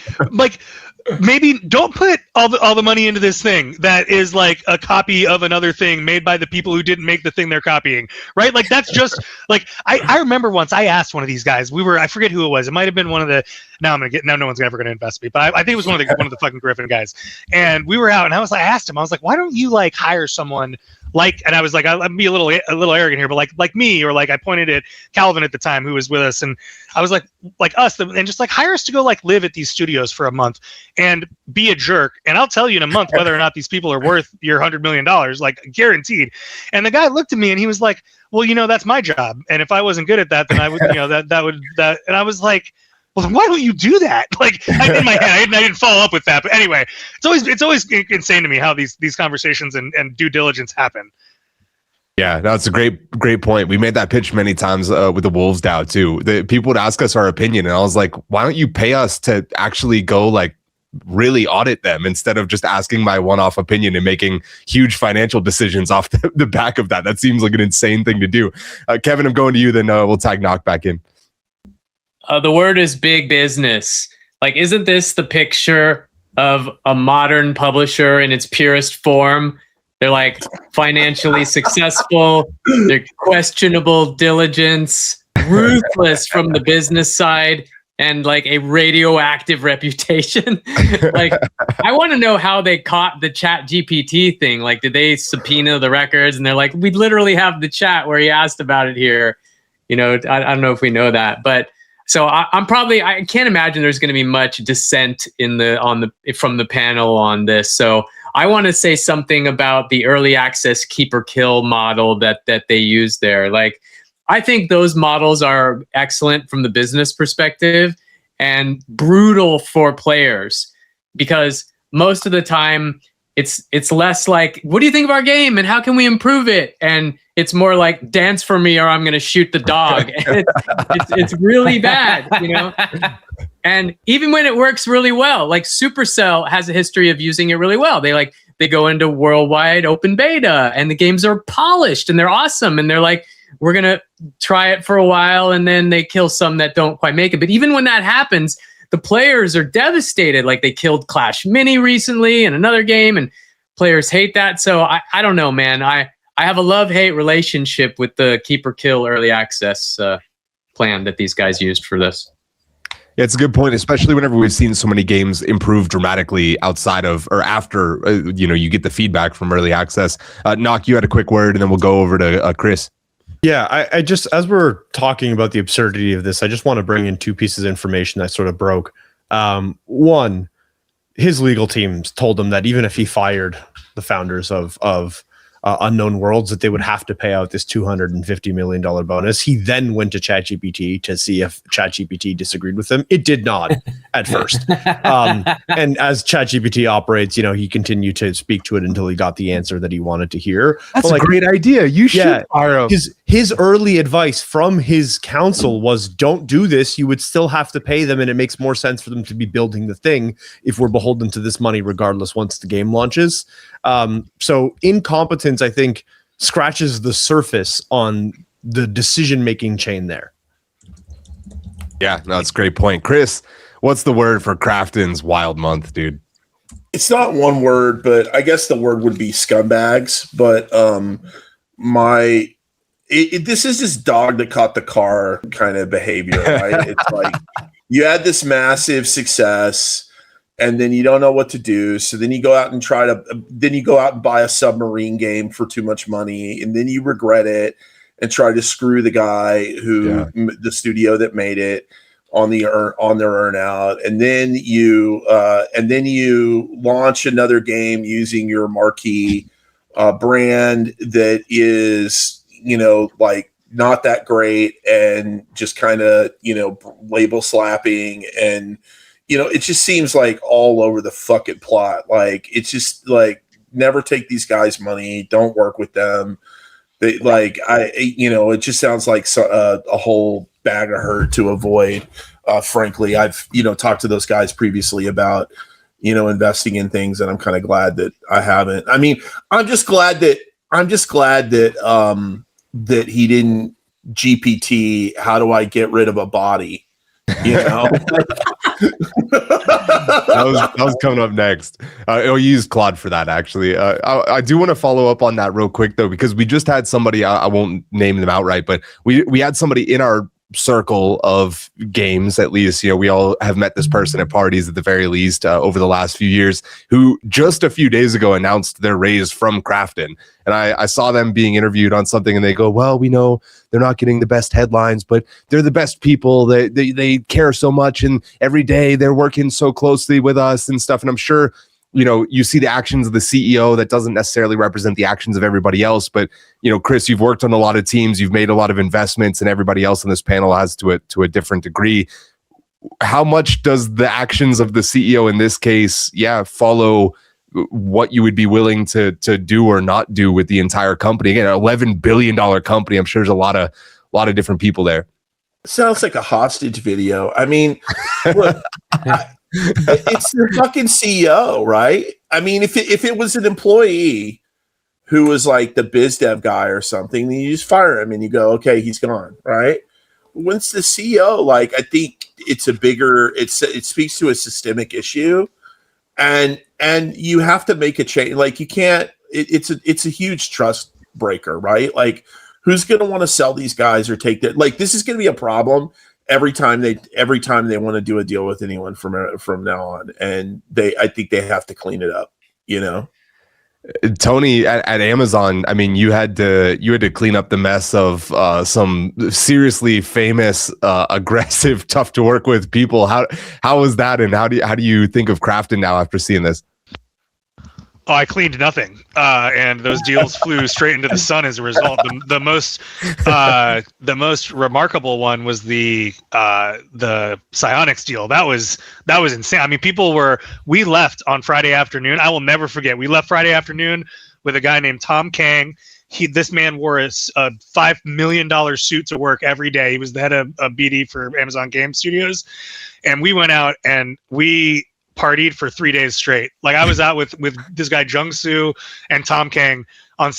maybe don't put all the money into this thing that is like a copy of another thing made by the people who didn't make the thing they're copying, right? Like, that's just like I remember once I asked one of these guys, I forget who it was, it might have been one of the no one's ever gonna invest me, but I think it was one of the fucking Griffin guys, and we were out and I asked him, I was like, why don't you like hire someone like, and I was like, I'm be a little arrogant here, but like me, or like I pointed at Calvin at the time who was with us, and I was like us, and just like hire us to go like live at these studios for a month and be a jerk, and I'll tell you in a month whether or not these people are worth your $100 million, like guaranteed. And the guy looked at me and he was like, well, that's my job, and if I wasn't good at that, then I would, that, and I was like, well, then why don't you do that? Like, in my head, I didn't follow up with that. But anyway, it's always insane to me how these conversations and due diligence happen. Yeah, that's a great point. We made that pitch many times with the Wolves DAO too. People would ask us our opinion, and I was like, why don't you pay us to actually go like really audit them instead of just asking my one-off opinion and making huge financial decisions off the back of that? That seems like an insane thing to do. Kevin, I'm going to you, then we'll tag Gnoc back in. The word is big business. Like, isn't this the picture of a modern publisher in its purest form? They're like financially successful, they're questionable diligence, ruthless from the business side, and like a radioactive reputation. Like, I want to know how they caught the ChatGPT thing. Like, did they subpoena the records and they're like, we literally have the chat where he asked about it here. I don't know if we know that, but so I can't imagine there's going to be much dissent from the panel on this. So I want to say something about the early access keeper kill model that they use there. Like, I think those models are excellent from the business perspective and brutal for players, because most of the time it's less like, what do you think of our game and how can we improve it? And it's more like, dance for me or I'm going to shoot the dog. And it's really bad, And even when it works really well, like Supercell has a history of using it really well. They go into worldwide open beta and the games are polished and they're awesome. And they're like, we're going to try it for a while, and then they kill some that don't quite make it. But even when that happens, the players are devastated. Like, they killed Clash Mini recently in another game, and players hate that. So I don't know, man. I have a love-hate relationship with the keeper kill early access plan that these guys used for this. Yeah, it's a good point, especially whenever we've seen so many games improve dramatically outside of or after, you get the feedback from early access. Gnoc, you had a quick word, and then we'll go over to Chris. Yeah, I just, as we're talking about the absurdity of this, I just want to bring in two pieces of information that sort of broke. One, his legal teams told him that even if he fired the founders of Unknown Worlds, that they would have to pay out this $250 million bonus. He then went to ChatGPT to see if ChatGPT disagreed with him. It did not at first. And as ChatGPT operates, he continued to speak to it until he got the answer that he wanted to hear. That's a great idea. You should fire him. His early advice from his counsel was, don't do this. You would still have to pay them, and it makes more sense for them to be building the thing if we're beholden to this money regardless once the game launches. So incompetence, I think, scratches the surface on the decision-making chain there. Yeah, no, that's a great point. Chris, what's the word for Krafton's wild month, dude? It's not one word, but I guess the word would be scumbags. But this is this dog that caught the car kind of behavior, right? It's like you had this massive success, and then you don't know what to do. So then you go out and buy a submarine game for too much money, and then you regret it and try to screw the guy the studio that made it on their earn out, and then you launch another game using your marquee brand that is like not that great, and just kind of label slapping, and it just seems like all over the fucking plot. Like, it's just like, never take these guys' money, don't work with them. They it just sounds like a whole bag of hurt to avoid. Frankly, I've talked to those guys previously about investing in things, and I'm kind of glad that I haven't. I mean, I'm just glad that that he didn't GPT, how do I get rid of a body? That was coming up next. I'll use Claude for that, actually. I do want to follow up on that real quick, though, because we just had somebody, I won't name them outright, but we had somebody in our circle of games, at least, we all have met this person at parties at the very least over the last few years, who just a few days ago announced their raise from Krafton. And I saw them being interviewed on something, and they go, well, we know they're not getting the best headlines, but they're the best people. They care so much, and every day they're working so closely with us and stuff. And I'm sure you see the actions of the CEO that doesn't necessarily represent the actions of everybody else. But, Chris, you've worked on a lot of teams, you've made a lot of investments, and everybody else on this panel has to a different degree. How much does the actions of the CEO in this case, follow what you would be willing to do or not do with the entire company? Again, an $11 billion company. I'm sure there's a lot of different people there. Sounds like a hostage video. I mean, look, it's the fucking CEO, right? I mean, if it was an employee who was like the biz dev guy or something, then you just fire him and you go, okay, he's gone, right? When it's the CEO, like, I think it speaks to a systemic issue, and you have to make a change. Like, you can't. It's a huge trust breaker, right? Like, who's going to want to sell these guys or take that? Like, this is going to be a problem every time they want to do a deal with anyone from now on, and I think they have to clean it up. Tony, at Amazon, I mean, you had to clean up the mess of some seriously famous, aggressive, tough to work with people. How was that, and how do you think of Krafton now after seeing this? Oh, I cleaned nothing, and those deals flew straight into the sun as a result. The most remarkable one was the Psyonix deal. That was insane. I mean, we left on Friday afternoon. I will never forget. We left Friday afternoon with a guy named Tom Kang. This man wore a $5 million suit to work every day. He was the head of BD for Amazon Game Studios, and we went out and we partied for 3 days straight. Like, I was out with this guy Jung Soo and Tom Kang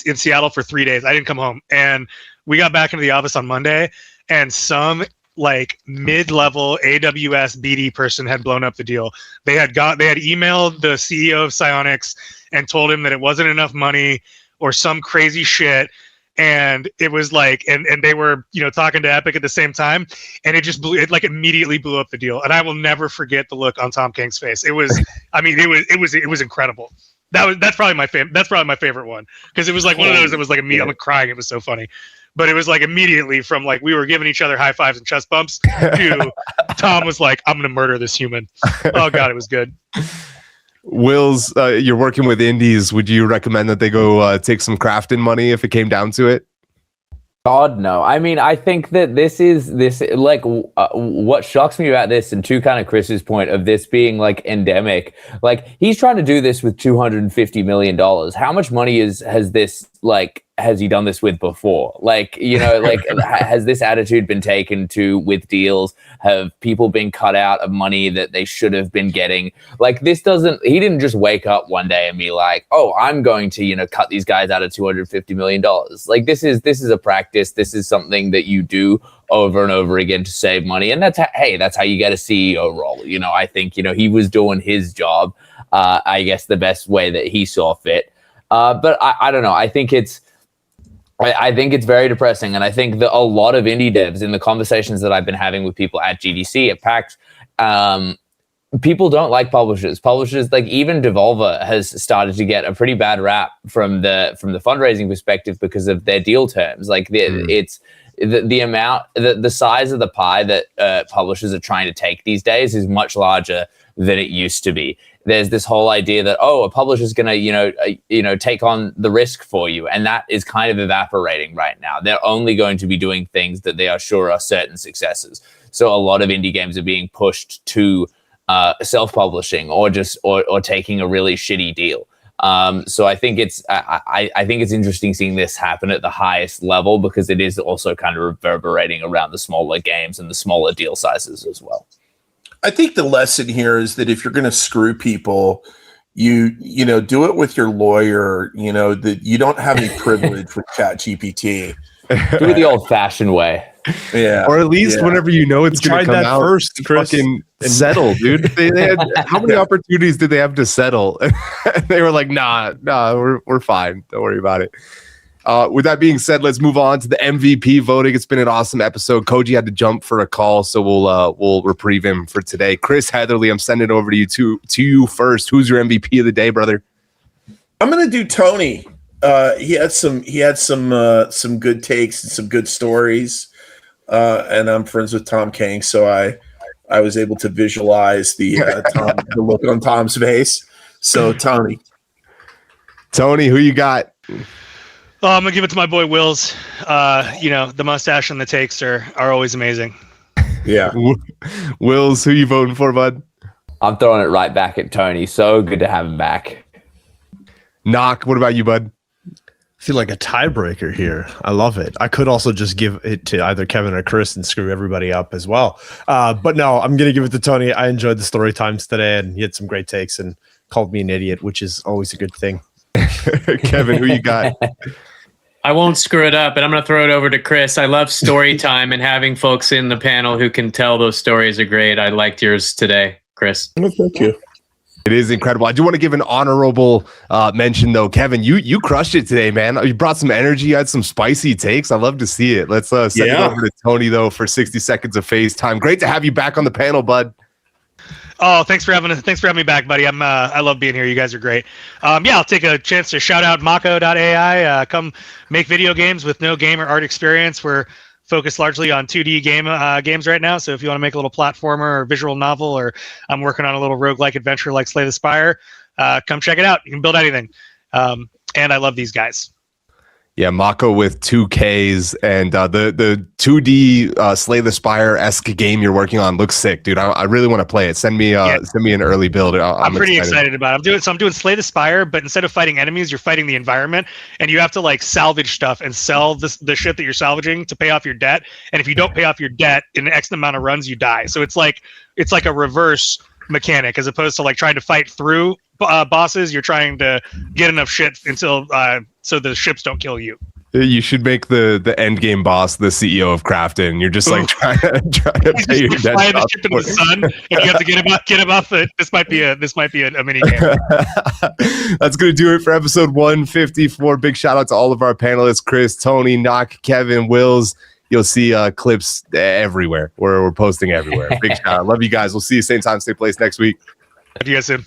in Seattle for 3 days. I didn't come home, and we got back into the office on Monday, and some like mid-level AWS BD person had blown up the deal. They had emailed the CEO of Psyonix and told him that it wasn't enough money or some crazy shit, and it was like, and they were, you know, talking to Epic at the same time, and it just like immediately blew up the deal. And I will never forget the look on Tom King's face. It was, I mean, it was incredible. That's probably my favorite one, because it was like one of those that was like immediately, I'm crying. It was so funny. But it was like immediately from like we were giving each other high fives and chest bumps to Tom was like, I'm going to murder this human. Oh, God, it was good. Wills, you're working with indies. Would you recommend that they go take some Krafton money if it came down to it? God, no. I mean, I think that this like what shocks me about this, and to kind of Chris's point of this being like endemic, like he's trying to do this with $250 million. How much money has he done this with before? Like, you know, like has this attitude been taken to with deals? Have people been cut out of money that they should have been getting? Like he didn't just wake up one day and be like, oh, I'm going to, you know, cut these guys out of $250 million. Like this is a practice. This is something that you do over and over again to save money. And that's how you get a CEO role. You know, I think, you know, he was doing his job, I guess the best way that he saw fit. But I don't know. I think it's very depressing, and I think that a lot of indie devs, in the conversations that I've been having with people at GDC, at PAX, people don't like publishers. Publishers, like even Devolver, has started to get a pretty bad rap from the fundraising perspective because of their deal terms. Like it's the amount, the size of the pie that publishers are trying to take these days is much larger than it used to be. There's this whole idea that, oh, a publisher's going to, take on the risk for you. And that is kind of evaporating right now. They're only going to be doing things that they are sure are certain successes. So a lot of indie games are being pushed to self-publishing or taking a really shitty deal. So I think I think it's interesting seeing this happen at the highest level, because it is also kind of reverberating around the smaller games and the smaller deal sizes as well. I think the lesson here is that if you're going to screw people, you do it with your lawyer. You know that you don't have any privilege with ChatGPT. Do it the old-fashioned way. Yeah, or at least whenever you know it's going to come out first, Chris. Fucking settle, dude. They had how many opportunities did they have to settle? They were like, nah, we're fine. Don't worry about it. With that being said, let's move on to the MVP voting. It's been an awesome episode. Kohji had to jump for a call, so we'll reprieve him for today. Chris Heatherley, I'm sending it over to you first. Who's your MVP of the day, brother? I'm gonna do Tony. He had some good takes and some good stories. And I'm friends with Tom King, so I was able to visualize the look on Tom's face. So Tony, who you got? I'm gonna give it to my boy Wills. The mustache and the takes are always amazing. Yeah. Wills, who you voting for, bud? I'm throwing it right back at Tony. So good to have him back. Gnoc, what about you, bud? I feel like a tiebreaker here. I love it. I could also just give it to either Kevin or Chris and screw everybody up as well. But no, I'm going to give it to Tony. I enjoyed the story times today, and he had some great takes and called me an idiot, which is always a good thing. Kevin, who you got? I won't screw it up, and I'm going to throw it over to Chris. I love story time, and having folks in the panel who can tell those stories are great. I liked yours today, Chris. Well, thank you. It is incredible. I do want to give an honorable mention, though. Kevin, you crushed it today, man. You brought some energy. You had some spicy takes. I love to see it. Let's send it over to Tony, though, for 60 seconds of FaceTime. Great to have you back on the panel, bud. Oh, thanks for having me back, buddy. I love being here. You guys are great. I'll take a chance to shout out Makko.ai. Come make video games with no game or art experience. We're focused largely on 2D games right now. So if you want to make a little platformer or visual novel, or I'm working on a little roguelike adventure like Slay the Spire, come check it out. You can build anything. And I love these guys. Yeah, Makko with 2Ks and the 2D Slay the Spire-esque game you're working on looks sick, dude. I really want to play it. Send me an early build. I'm pretty excited about it. I'm doing Slay the Spire, but instead of fighting enemies, you're fighting the environment, and you have to like salvage stuff and sell the shit that you're salvaging to pay off your debt. And if you don't pay off your debt in X amount of runs, you die. So it's like a reverse mechanic, as opposed to like trying to fight through bosses. You're trying to get enough shit until so the ships don't kill you. You should make the end game boss the CEO of Krafton. You're just like trying to He's pay your just debt. flying the ship into the sun, and you have to get him off the. This might be a mini game. That's gonna do it for episode 154. Big shout out to all of our panelists: Chris, Tony, Gnoc, Kevin, Wills. You'll see clips everywhere. We're posting everywhere. Big shout out. Love you guys. We'll see you same time, same place next week. Talk to you guys soon.